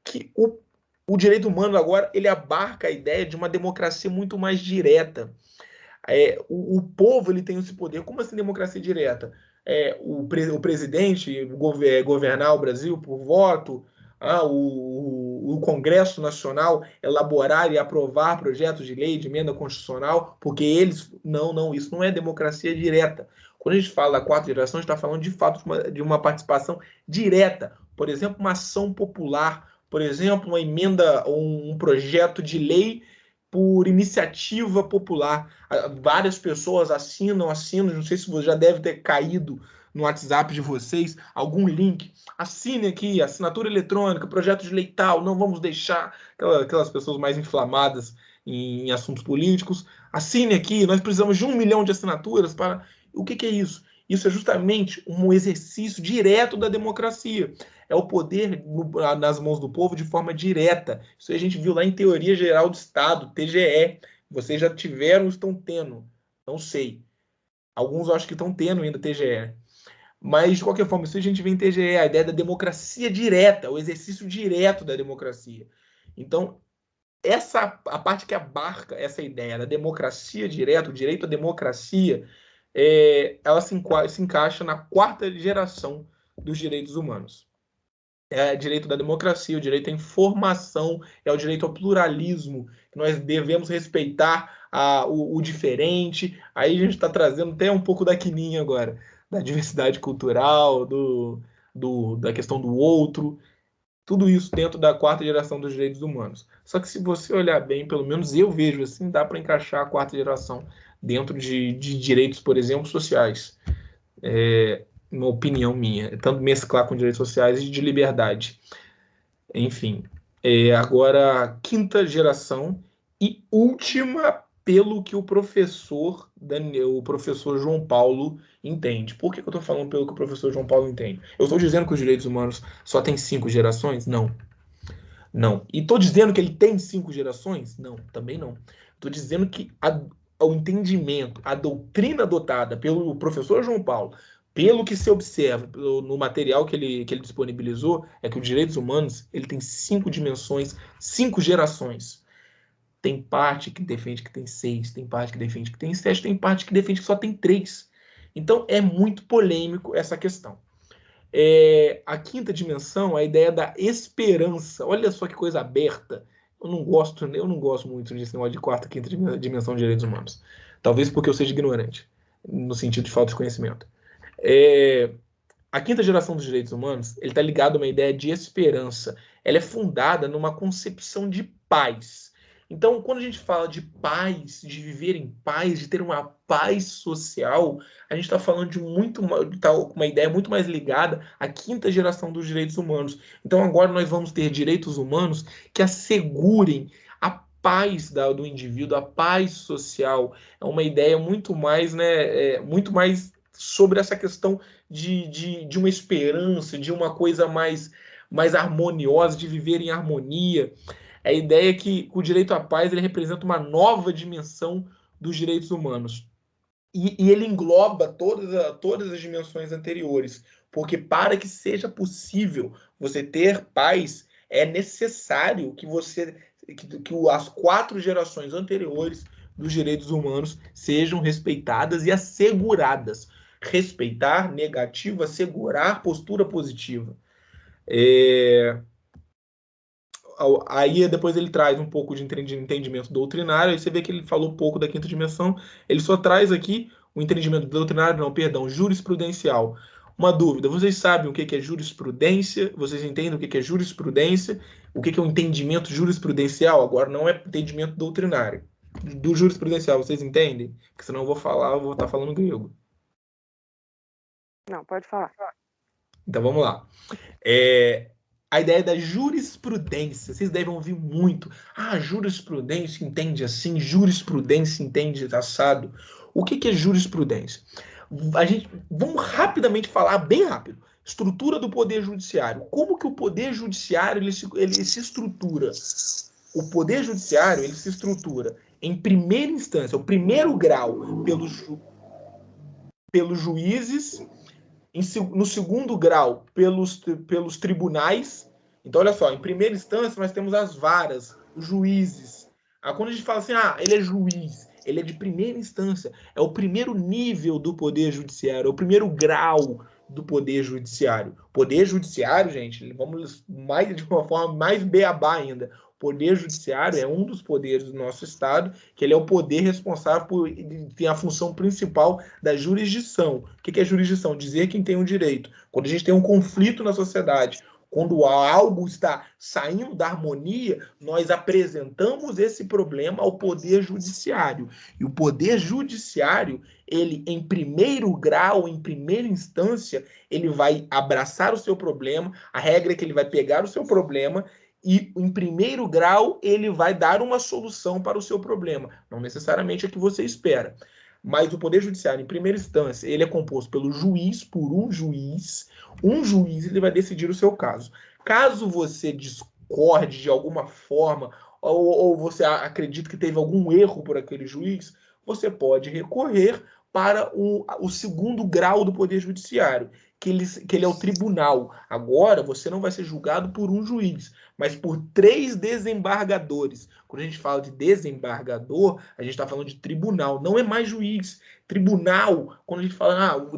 que o direito humano agora ele abarca a ideia de uma democracia muito mais direta. O povo ele tem esse poder. Como assim democracia direta? O presidente governar o Brasil por voto, o Congresso Nacional elaborar e aprovar projetos de lei, de emenda constitucional, porque eles... Não, isso não é democracia direta. Quando a gente fala da quarta geração, a gente está falando de fato de uma participação direta. Por exemplo, uma ação popular, por exemplo, uma emenda ou um projeto de lei por iniciativa popular. Várias pessoas assinam, não sei se você já deve ter caído no WhatsApp de vocês, algum link, assine aqui, assinatura eletrônica, projeto de lei tal, não vamos deixar aquelas pessoas mais inflamadas em assuntos políticos, assine aqui, nós precisamos de 1 milhão de assinaturas para... O que é isso? Isso é justamente um exercício direto da democracia. É o poder nas mãos do povo de forma direta. Isso a gente viu lá em Teoria Geral do Estado, TGE. Vocês já tiveram ou estão tendo? Não sei. Alguns eu acho que estão tendo ainda TGE. Mas, de qualquer forma, isso a gente vê em TGE, a ideia da democracia direta, o exercício direto da democracia. Então, a parte que abarca essa ideia da democracia direta, o direito à democracia, ela se encaixa na quarta geração dos direitos humanos. É o direito da democracia, o direito à informação, é o direito ao pluralismo, que nós devemos respeitar o diferente. Aí a gente está trazendo até um pouco da quininha agora, da diversidade cultural, da questão do outro, tudo isso dentro da quarta geração dos direitos humanos. Só que se você olhar bem, pelo menos eu vejo assim, dá para encaixar a quarta geração dentro de direitos, por exemplo, sociais. Uma opinião minha, tanto mesclar com direitos sociais e de liberdade. Enfim, agora quinta geração e última pelo que o professor João Paulo entende. Por que eu estou falando pelo que o professor João Paulo entende? Eu estou dizendo que os direitos humanos só têm 5 gerações? Não. Não. E estou dizendo que ele tem 5 gerações? Não, também não. Estou dizendo que o entendimento, a doutrina adotada pelo professor João Paulo, pelo que se observa no material que ele disponibilizou, é que os direitos humanos ele tem 5 dimensões, 5 gerações. Tem parte que defende que tem 6, tem parte que defende que tem 7, tem parte que defende que só tem 3. Então, é muito polêmico essa questão. A quinta dimensão, a ideia da esperança. Olha só que coisa aberta. Eu não gosto muito desse negócio de quarta, quinta dimensão de direitos humanos. Talvez porque eu seja ignorante, no sentido de falta de conhecimento. A quinta geração dos direitos humanos, ele está ligado a uma ideia de esperança. Ela é fundada numa concepção de paz. Então, quando a gente fala de paz, de viver em paz, de ter uma paz social, a gente está falando de uma ideia muito mais ligada à quinta geração dos direitos humanos. Então, agora nós vamos ter direitos humanos que assegurem a paz do indivíduo, a paz social. É uma ideia muito mais, muito mais sobre essa questão de uma esperança, de uma coisa mais harmoniosa, de viver em harmonia. A ideia é que o direito à paz ele representa uma nova dimensão dos direitos humanos. E ele engloba todas as dimensões anteriores. Porque para que seja possível você ter paz, é necessário que as 4 gerações anteriores dos direitos humanos sejam respeitadas e asseguradas. Respeitar, negativo, assegurar, postura positiva. Aí depois ele traz um pouco de entendimento doutrinário, aí você vê que ele falou pouco da quinta dimensão, ele só traz aqui o entendimento doutrinário, jurisprudencial. Uma dúvida, vocês sabem o que é jurisprudência? Vocês entendem o que é jurisprudência? O que é o entendimento jurisprudencial? Agora não é entendimento doutrinário. Do jurisprudencial, vocês entendem? Porque senão eu vou estar falando grego. Não, pode falar. Então vamos lá. A ideia da jurisprudência, vocês devem ouvir muito. Jurisprudência entende assim, jurisprudência entende assado. O que é jurisprudência? Vamos rapidamente falar, bem rápido. Estrutura do Poder Judiciário. Como que o Poder Judiciário ele se estrutura? O Poder Judiciário ele se estrutura em primeira instância, o primeiro grau, pelos juízes, no segundo grau, pelos tribunais. Então, olha só, em primeira instância, nós temos as varas, os juízes. Quando a gente fala assim, ele é juiz, ele é de primeira instância, é o primeiro nível do Poder Judiciário, é o primeiro grau do Poder Judiciário. Poder Judiciário, gente, vamos de uma forma mais beabá ainda. O Poder Judiciário é um dos poderes do nosso Estado, que ele é o poder responsável tem a função principal da jurisdição. O que é jurisdição? Dizer quem tem o direito. Quando a gente tem um conflito na sociedade, quando algo está saindo da harmonia, nós apresentamos esse problema ao Poder Judiciário. E o Poder Judiciário, ele, em primeiro grau, em primeira instância, ele vai abraçar o seu problema. A regra é que ele vai pegar o seu problema e, em primeiro grau, ele vai dar uma solução para o seu problema. Não necessariamente a que você espera. Mas o Poder Judiciário, em primeira instância, ele é composto pelo juiz, por um juiz. Um juiz ele vai decidir o seu caso. Caso você discorde de alguma forma, ou você acredita que teve algum erro por aquele juiz, você pode recorrer para o segundo grau do Poder Judiciário, que ele é o tribunal. Agora, você não vai ser julgado por um juiz, mas por 3 desembargadores. Quando a gente fala de desembargador, a gente está falando de tribunal, não é mais juiz. Tribunal, quando a gente fala,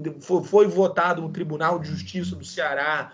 foi votado no Tribunal de Justiça do Ceará,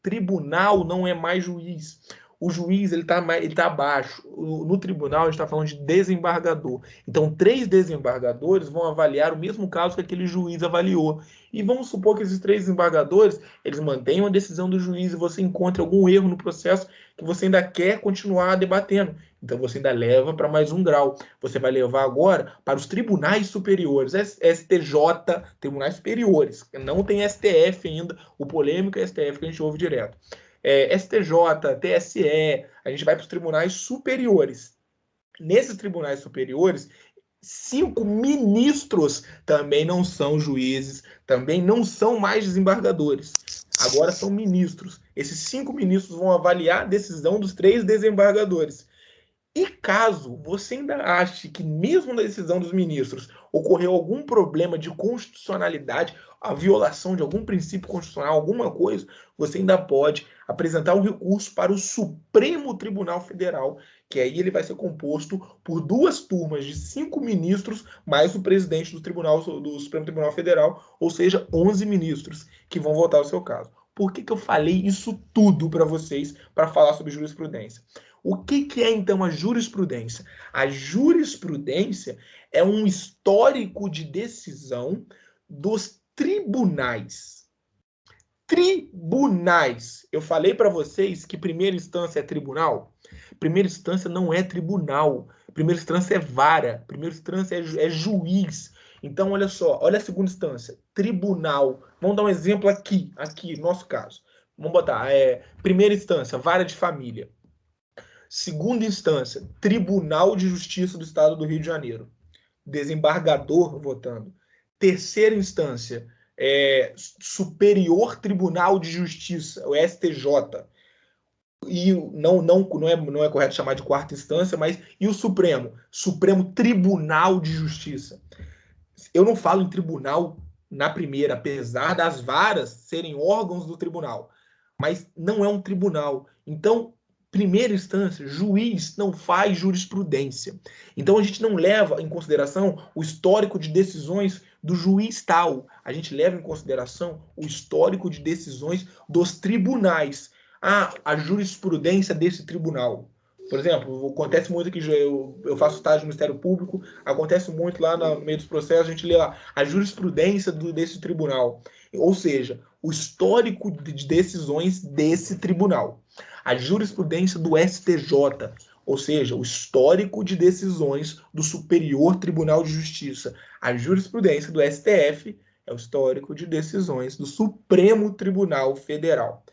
tribunal não é mais juiz. O juiz ele tá abaixo. No tribunal, a gente está falando de desembargador. Então, 3 desembargadores vão avaliar o mesmo caso que aquele juiz avaliou. E vamos supor que esses 3 desembargadores eles mantenham a decisão do juiz e você encontre algum erro no processo que você ainda quer continuar debatendo. Então, você ainda leva para mais um grau. Você vai levar agora para os tribunais superiores, STJ, tribunais superiores. Não tem STF ainda. O polêmico é STF que a gente ouve direto. STJ, TSE, a gente vai para os tribunais superiores. Nesses tribunais superiores, 5 ministros também não são juízes, também não são mais desembargadores. Agora são ministros. Esses 5 ministros vão avaliar a decisão dos 3 desembargadores. E caso você ainda ache que, mesmo na decisão dos ministros, ocorreu algum problema de constitucionalidade, a violação de algum princípio constitucional, alguma coisa, você ainda pode apresentar um recurso para o Supremo Tribunal Federal, que aí ele vai ser composto por 2 turmas de 5 ministros, mais o presidente do Supremo Tribunal Federal, ou seja, 11 ministros que vão votar o seu caso. Por que eu falei isso tudo para vocês, para falar sobre jurisprudência? O que é, então, a jurisprudência? A jurisprudência é um histórico de decisão dos tribunais. Tribunais. Eu falei para vocês que primeira instância é tribunal? Primeira instância não é tribunal. Primeira instância é vara. Primeira instância é juiz. Então, olha só. Olha a segunda instância. Tribunal. Vamos dar um exemplo aqui, nosso caso. Vamos botar. Primeira instância, vara de família. Segunda instância, Tribunal de Justiça do Estado do Rio de Janeiro. Desembargador votando. Terceira instância, Superior Tribunal de Justiça, o STJ. E não é correto chamar de quarta instância, mas e o Supremo? Supremo Tribunal de Justiça. Eu não falo em tribunal na primeira, apesar das varas serem órgãos do tribunal. Mas não é um tribunal. Então, primeira instância, juiz não faz jurisprudência. Então, a gente não leva em consideração o histórico de decisões do juiz tal. A gente leva em consideração o histórico de decisões dos tribunais. A jurisprudência desse tribunal. Por exemplo, acontece muito que eu faço estágio no Ministério Público, acontece muito lá no meio dos processos, a gente lê lá a jurisprudência desse tribunal. Ou seja, o histórico de decisões desse tribunal. A jurisprudência do STJ, ou seja, o histórico de decisões do Superior Tribunal de Justiça. A jurisprudência do STF é o histórico de decisões do Supremo Tribunal Federal.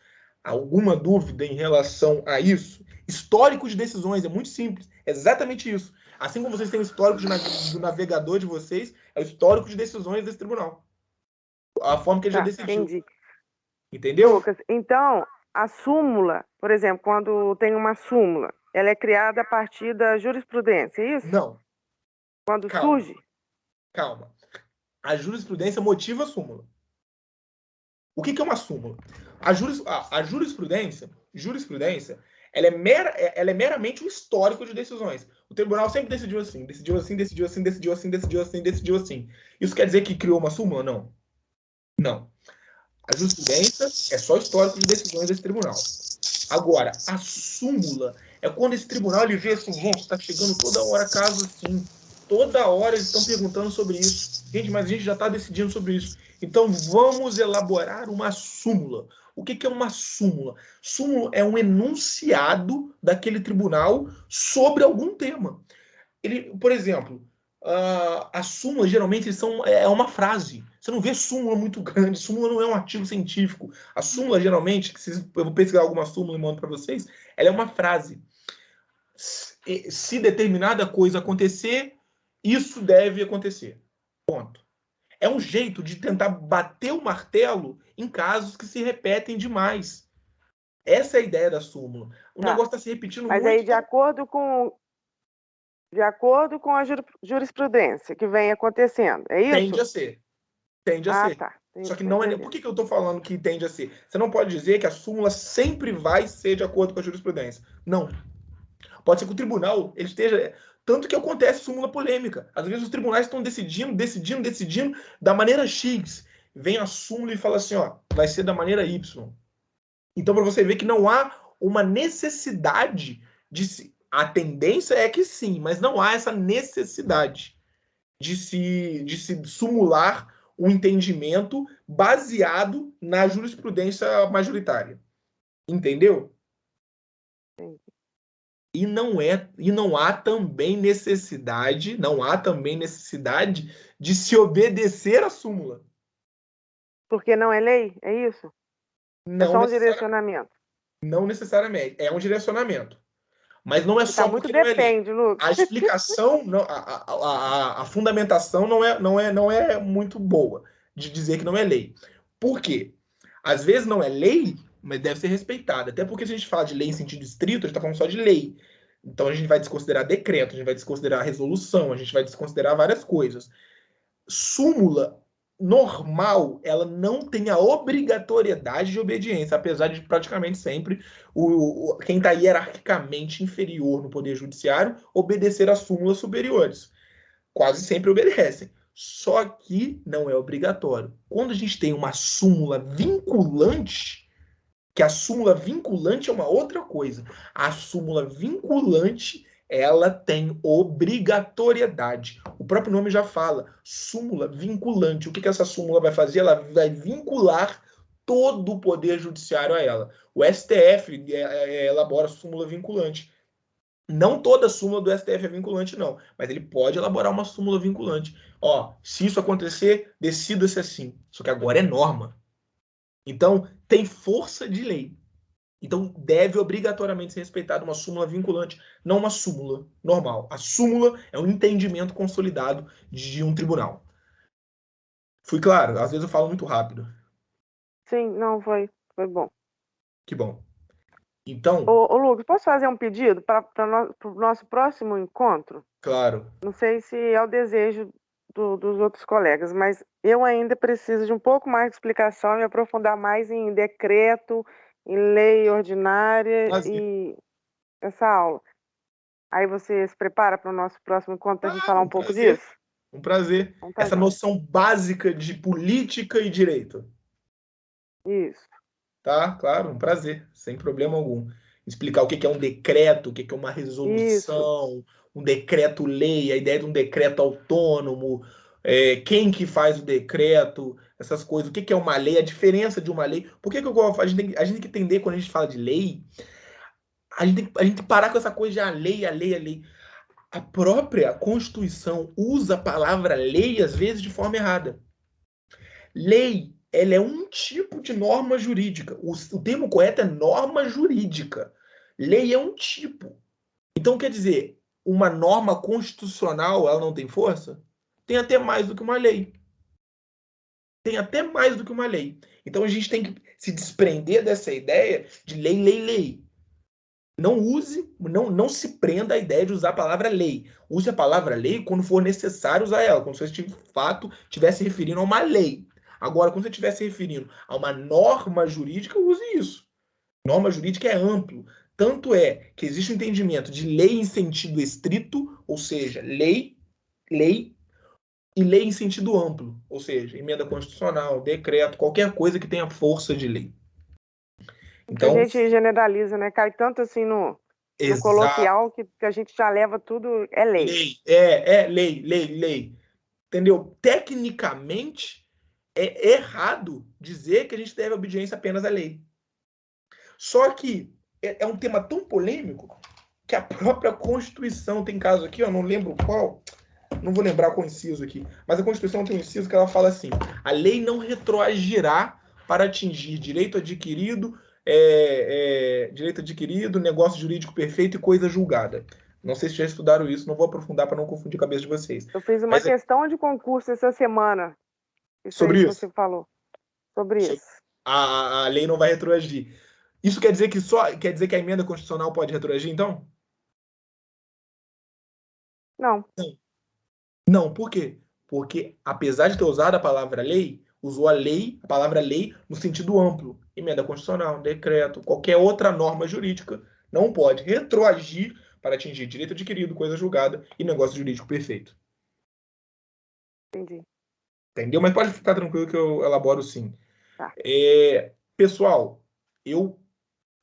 Alguma dúvida em relação a isso? Histórico de decisões, é muito simples, é exatamente isso. Assim como vocês têm o histórico do navegador de vocês, é o histórico de decisões desse tribunal. A forma que ele já decidiu. Entendi. Entendeu? Lucas, então, a súmula, por exemplo, quando tem uma súmula, ela é criada a partir da jurisprudência, é isso? Não. Quando surge? Calma. A jurisprudência motiva a súmula. O que é uma súmula? A jurisprudência, ela é meramente um histórico de decisões. O tribunal sempre decidiu assim, decidiu assim, decidiu assim, decidiu assim, decidiu assim, decidiu assim. Isso quer dizer que criou uma súmula? Não. Não. A jurisprudência é só histórico de decisões desse tribunal. Agora, a súmula é quando esse tribunal ele vê assim, gente, está chegando toda hora caso assim. Toda hora eles estão perguntando sobre isso. Gente, mas a gente já está decidindo sobre isso. Então, vamos elaborar uma súmula. O que é uma súmula? Súmula é um enunciado daquele tribunal sobre algum tema. Por exemplo, a súmula geralmente é uma frase. Você não vê súmula muito grande. Súmula não é um artigo científico. A súmula, geralmente, eu vou pesquisar alguma súmula e mando para vocês, ela é uma frase. Se determinada coisa acontecer, isso deve acontecer. Ponto. É um jeito de tentar bater o martelo em casos que se repetem demais. Essa é a ideia da súmula. O negócio está se repetindo muito. Mas aí, de acordo com a jurisprudência que vem acontecendo, é isso? Tende a ser. Tende a ser. Tá. Só que não é. Por que eu estou falando que tende a ser? Você não pode dizer que a súmula sempre vai ser de acordo com a jurisprudência. Não. Pode ser que o tribunal ele esteja. Tanto que acontece súmula polêmica. Às vezes os tribunais estão decidindo da maneira X. Vem a súmula e fala assim, ó, vai ser da maneira Y. Então, para você ver que não há uma necessidade de se... A tendência é que sim, mas não há essa necessidade de se sumular um entendimento baseado na jurisprudência majoritária. Entendeu? Entendi. E não há também necessidade de se obedecer à súmula. Porque não é lei, é isso? Não é só um direcionamento. Não necessariamente, é um direcionamento. Mas não é só muito porque depende, não é lei. Lucas. A explicação, a fundamentação não é muito boa de dizer que não é lei. Por quê? Às vezes não é lei, mas deve ser respeitada. Até porque se a gente fala de lei em sentido estrito, a gente está falando só de lei. Então a gente vai desconsiderar decreto, a gente vai desconsiderar resolução, a gente vai desconsiderar várias coisas. Súmula normal, ela não tem a obrigatoriedade de obediência, apesar de praticamente sempre quem está hierarquicamente inferior no Poder Judiciário obedecer às súmulas superiores. Quase sempre obedecem. Só que não é obrigatório. Quando a gente tem uma súmula vinculante, que a súmula vinculante é uma outra coisa. A súmula vinculante, ela tem obrigatoriedade. O próprio nome já fala, súmula vinculante. O que essa súmula vai fazer? Ela vai vincular todo o Poder Judiciário a ela. O STF elabora súmula vinculante. Não toda súmula do STF é vinculante, não. Mas ele pode elaborar uma súmula vinculante. Ó, se isso acontecer, decida-se assim. Só que agora é norma. Então, tem força de lei. Então, deve obrigatoriamente ser respeitada uma súmula vinculante, não uma súmula normal. A súmula é um entendimento consolidado de um tribunal. Fui claro? Às vezes eu falo muito rápido. Sim, não, foi bom. Que bom. Então... Ô Lucas, posso fazer um pedido para o nosso próximo encontro? Claro. Não sei se é o desejo dos outros colegas, mas eu ainda preciso de um pouco mais de explicação e me aprofundar mais em decreto, em lei ordinária e essa aula. Aí você se prepara para o nosso próximo encontro para a gente falar um pouco disso? Um prazer. Então, tá essa bom. Noção básica de política e direito. Isso. Tá? Claro, um prazer. Sem problema algum. Explicar o que é um decreto, o que é uma resolução, Isso. Um decreto-lei, a ideia de um decreto autônomo, quem que faz o decreto, essas coisas, o que é uma lei, a diferença de uma lei. Por que a gente tem que entender quando a gente fala de lei, a gente tem que parar com essa coisa de a lei, a lei, a lei. A própria Constituição usa a palavra lei, às vezes, de forma errada. Lei, ela é um tipo de norma jurídica. O termo correto é norma jurídica. Lei é um tipo. Então, quer dizer, uma norma constitucional, ela não tem força? Tem até mais do que uma lei. Tem até mais do que uma lei. Então, a gente tem que se desprender dessa ideia de lei, lei, lei. Não se prenda à ideia de usar a palavra lei. Use a palavra lei quando for necessário usar ela, quando você de fato estiver se referindo a uma lei. Agora, quando você estiver se referindo a uma norma jurídica, use isso. Norma jurídica é amplo. Tanto é que existe um entendimento de lei em sentido estrito, ou seja, lei, e lei em sentido amplo, ou seja, emenda constitucional, decreto, qualquer coisa que tenha força de lei. Então, a gente generaliza, né? Cai tanto assim no coloquial que a gente já leva tudo, é lei. Lei. Entendeu? Tecnicamente, é errado dizer que a gente deve obediência apenas à lei. Só que é um tema tão polêmico que a própria Constituição tem caso aqui, eu não lembro qual, não vou lembrar qual inciso aqui, mas a Constituição tem um inciso que ela fala assim: a lei não retroagirá para atingir direito adquirido, negócio jurídico perfeito e coisa julgada. Não sei se já estudaram isso, não vou aprofundar para não confundir a cabeça de vocês. Eu fiz uma questão de concurso essa semana. Sobre isso? Você falou. Sobre isso. A lei não vai retroagir. Isso quer dizer que a emenda constitucional pode retroagir, então? Não. Não, por quê? Porque, apesar de ter usado a palavra lei, usou a palavra lei no sentido amplo. Emenda constitucional, decreto, qualquer outra norma jurídica não pode retroagir para atingir direito adquirido, coisa julgada e negócio jurídico perfeito. Entendi. Entendeu? Mas pode ficar tranquilo que eu elaboro sim. Tá. Pessoal, eu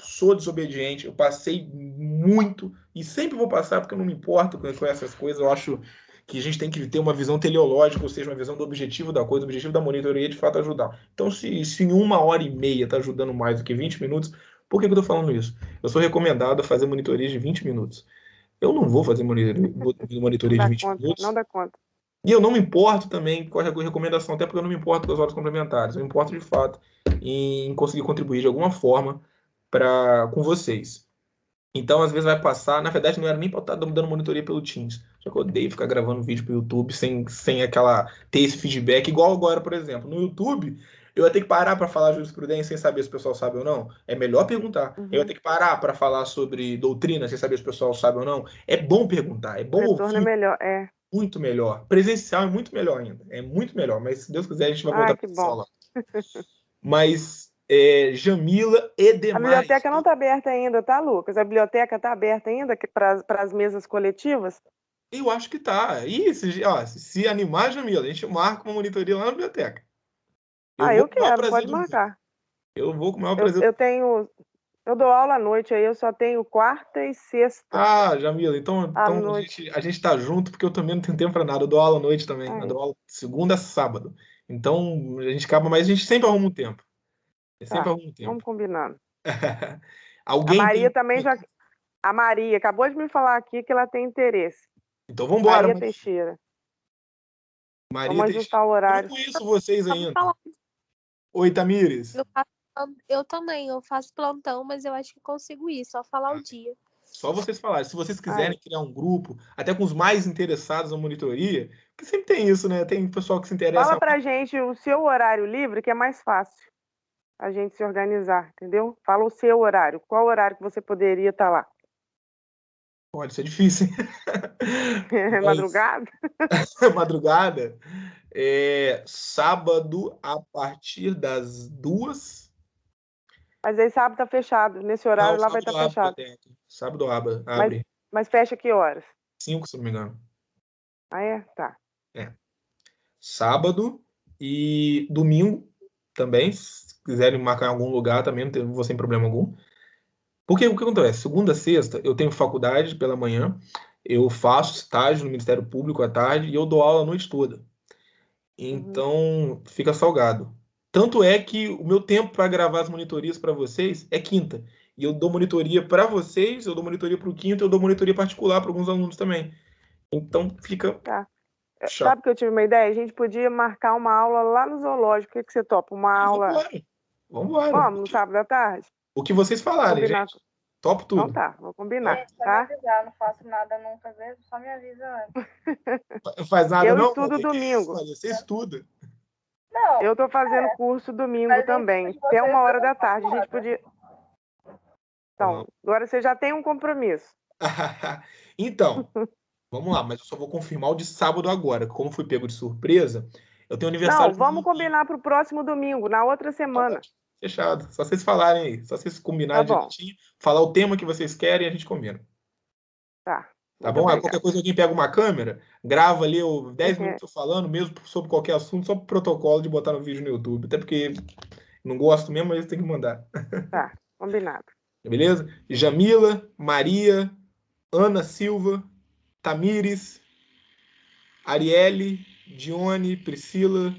sou desobediente, eu passei muito, e sempre vou passar porque eu não me importo com essas coisas, eu acho que a gente tem que ter uma visão teleológica, ou seja, uma visão do objetivo da coisa, o objetivo da monitoria é de fato ajudar. Então, se em 1h30 está ajudando mais do que 20 minutos, por que eu estou falando isso? Eu sou recomendado a fazer monitoria de 20 minutos. Eu não vou fazer monitoria de 20 minutos. Não dá conta. E eu não me importo também com a recomendação, até porque eu não me importo com as horas complementares. Eu me importo, de fato, em conseguir contribuir de alguma forma com vocês. Então, às vezes vai passar, na verdade não era nem para estar dando monitoria pelo Teams, só que eu odeio ficar gravando vídeo pro YouTube sem ter esse feedback, igual agora, por exemplo. No YouTube, Eu ia ter que parar para falar jurisprudência sem saber se o pessoal sabe ou não? É melhor perguntar. Eu ia ter que parar para falar sobre doutrina sem saber se o pessoal sabe ou não? É bom perguntar, é bom O retorno é ouvir. melhor, Muito melhor. Presencial é muito melhor ainda. É muito melhor. Mas se Deus quiser, a gente vai voltar que presencial bom. lá. Mas Jamila e A demais. biblioteca não está aberta ainda, tá, Lucas? A biblioteca está aberta ainda para as mesas coletivas? Eu acho que tá. E se animar, Jamila, a gente marca uma monitoria lá na biblioteca. Eu vou Eu com o maior quero, prazer pode do mundo. marcar. Eu vou com o maior Eu, prazer. eu dou aula à noite, aí eu só tenho quarta e sexta. Jamila, então À noite. a gente tá junto, porque eu também não tenho tempo pra nada. Eu dou aula à noite também. Eu Aí, dou aula segunda a sábado. Então a gente acaba, mas a gente sempre arruma um tempo. Sempre tá, arruma um tempo. vamos combinando. A Alguém Maria tem. também já. A Maria acabou de me falar aqui que ela tem interesse. Então vamos embora, Maria Maria. Teixeira. Maria Vamos Teixeira. ajustar o Eu não horário. conheço vocês Vamos ainda. falar. Oi, Tamires. Eu também, eu faço plantão, mas eu acho que consigo ir, só falar o dia. Só vocês falarem. Se vocês quiserem Aí. criar um grupo, até com os mais interessados na monitoria, porque sempre tem isso, né? Tem pessoal que se interessa. Fala pra gente o seu horário livre, que é mais fácil a gente se organizar, entendeu? Fala o seu horário. Qual horário que você poderia estar lá? Olha, isso é difícil, hein? Mas, Madrugada? madrugada. Sábado a partir das 2. Mas aí sábado tá fechado. Nesse Não, horário lá vai sábado estar abre a fechado. biblioteca. Sábado Mas, abre. mas fecha que horas? 5, se não me engano. Tá. Sábado e domingo também. Se quiserem marcar em algum lugar também, não vou sem problema algum. Porque o que acontece? Segunda a sexta, eu tenho faculdade pela manhã, eu faço estágio no Ministério Público à tarde e eu dou aula a noite toda. Então, fica salgado. Tanto é que o meu tempo para gravar as monitorias para vocês é quinta. E eu dou monitoria para vocês, eu dou monitoria para o quinto, eu dou monitoria particular para alguns alunos também. Então, fica Tá. chato. Sabe que eu tive uma ideia? A gente podia marcar uma aula lá no zoológico. O que você topa? Uma aula. Vambora. Vamos, no sábado à tarde? O que vocês falarem, Combinar. gente. Topo tudo. Então tá, vou combinar, Gente, só me tá? avisar, não faço nada nunca, viu? Só me avisa antes. Não faz nada, Eu não? estudo Que domingo. isso, você estuda. Não, Eu tô fazendo curso domingo mas também. em cima de Até vocês 1h eu da não faço tarde. A gente nada. podia. Então, agora você já tem um compromisso. Então, vamos lá, mas eu só vou confirmar o de sábado agora. Como fui pego de surpresa, eu tenho aniversário. Não, vamos combinar pro próximo domingo, na outra semana. Fechado. Só vocês falarem aí. Só vocês combinarem Tá bom. direitinho, falar o tema que vocês querem e a gente combina. Tá. Tá Muito bom? obrigada. Qualquer coisa, alguém pega uma câmera, grava ali 10 minutos eu falando, mesmo sobre qualquer assunto, só pro protocolo de botar no vídeo no YouTube. Até porque não gosto mesmo, mas tem que mandar. Tá, combinado. Beleza? Jamila, Maria, Ana Silva, Tamires, Arielle, Dione, Priscila,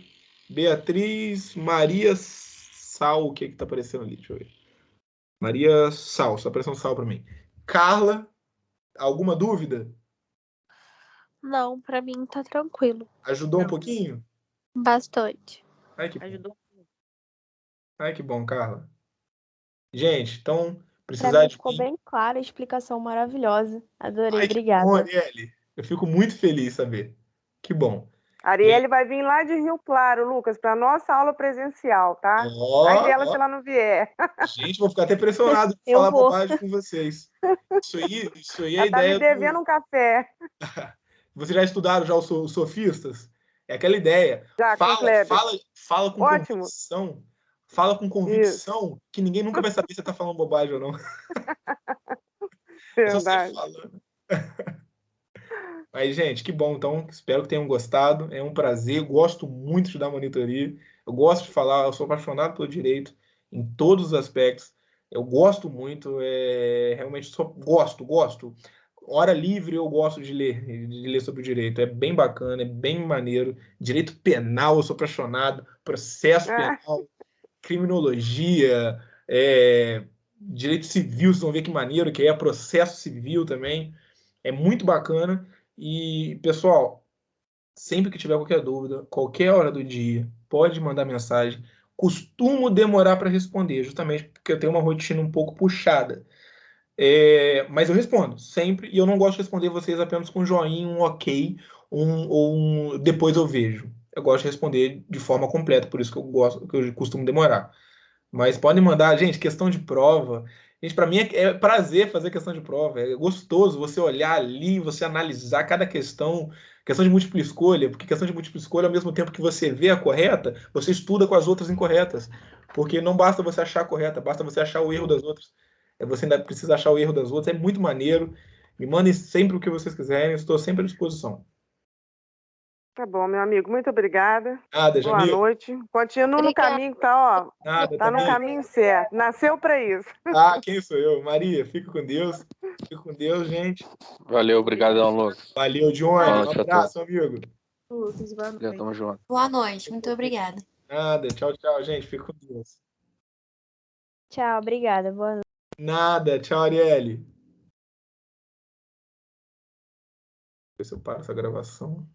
Beatriz, Maria Sal. O que que tá aparecendo ali? Deixa eu ver. Maria Sal, só apareceu um sal pra mim. Carla, alguma dúvida? Não, pra mim tá tranquilo. Ajudou um pouquinho? Bastante. Ai, que bom. Ajudou. Ai, que bom, Carla. Gente, então, Pra precisar mim de ficou mim. bem clara a explicação maravilhosa. Adorei, Ai, que bom, obrigada. Arielle. Eu fico muito feliz de saber. Que bom. A Arielle vai vir lá de Rio Claro, Lucas, para nossa aula presencial, tá? Vai dela se ela não vier. Gente, vou ficar até pressionado de Eu falar vou. bobagem com vocês. Isso aí é a Ela tá me ideia devendo um café. Vocês já estudaram já os sofistas? É aquela ideia. Já, com o Kleber. Fala com Ótimo. convicção. Fala com convicção que ninguém nunca vai saber se você tá falando bobagem ou não. É só você Verdade. falando. Mas, gente, que bom. Então, espero que tenham gostado. É um prazer. Gosto muito de dar monitoria. Eu gosto de falar. Eu sou apaixonado pelo direito em todos os aspectos. Eu gosto muito. Realmente só gosto. Hora livre eu gosto de ler sobre o direito. É bem bacana, é bem maneiro. Direito penal, eu sou apaixonado. Processo penal, criminologia, direito civil, vocês vão ver que maneiro que é. Processo civil também. É muito bacana. E, pessoal, sempre que tiver qualquer dúvida, qualquer hora do dia, pode mandar mensagem. Costumo demorar para responder, justamente porque eu tenho uma rotina um pouco puxada. Mas eu respondo sempre, e eu não gosto de responder vocês apenas com um joinha, um ok, ou depois eu vejo. eu gosto de responder de forma completa, por isso que eu costumo demorar. Mas podem mandar, gente, questão de prova. Gente, para mim é prazer fazer questão de prova. É gostoso você olhar ali, você analisar cada questão. Questão de múltipla escolha, porque questão de múltipla escolha, ao mesmo tempo que você vê a correta, você estuda com as outras incorretas. Porque não basta você achar a correta, basta você achar o erro das outras. Você ainda precisa achar o erro das outras. É muito maneiro. Me mandem sempre o que vocês quiserem, estou sempre à disposição. Tá bom, meu amigo, muito obrigada. Nada, Boa Jamil. noite. Continua no Obrigada. caminho, tá, ó. Nada, Tá no também. caminho certo. Nasceu para isso. Ah, quem sou eu? Maria, fica com Deus. Fica com Deus, gente. Valeu, obrigadão, Lucas. Valeu, Johnny. Boa Um noite a abraço, amigo. Lucas, boa Já tamo junto. Boa noite, muito obrigada. Nada. Tchau, tchau, gente. Fica com Deus. Tchau, obrigada. Boa noite. Nada. Tchau, Arielle. Ver se eu paro essa gravação.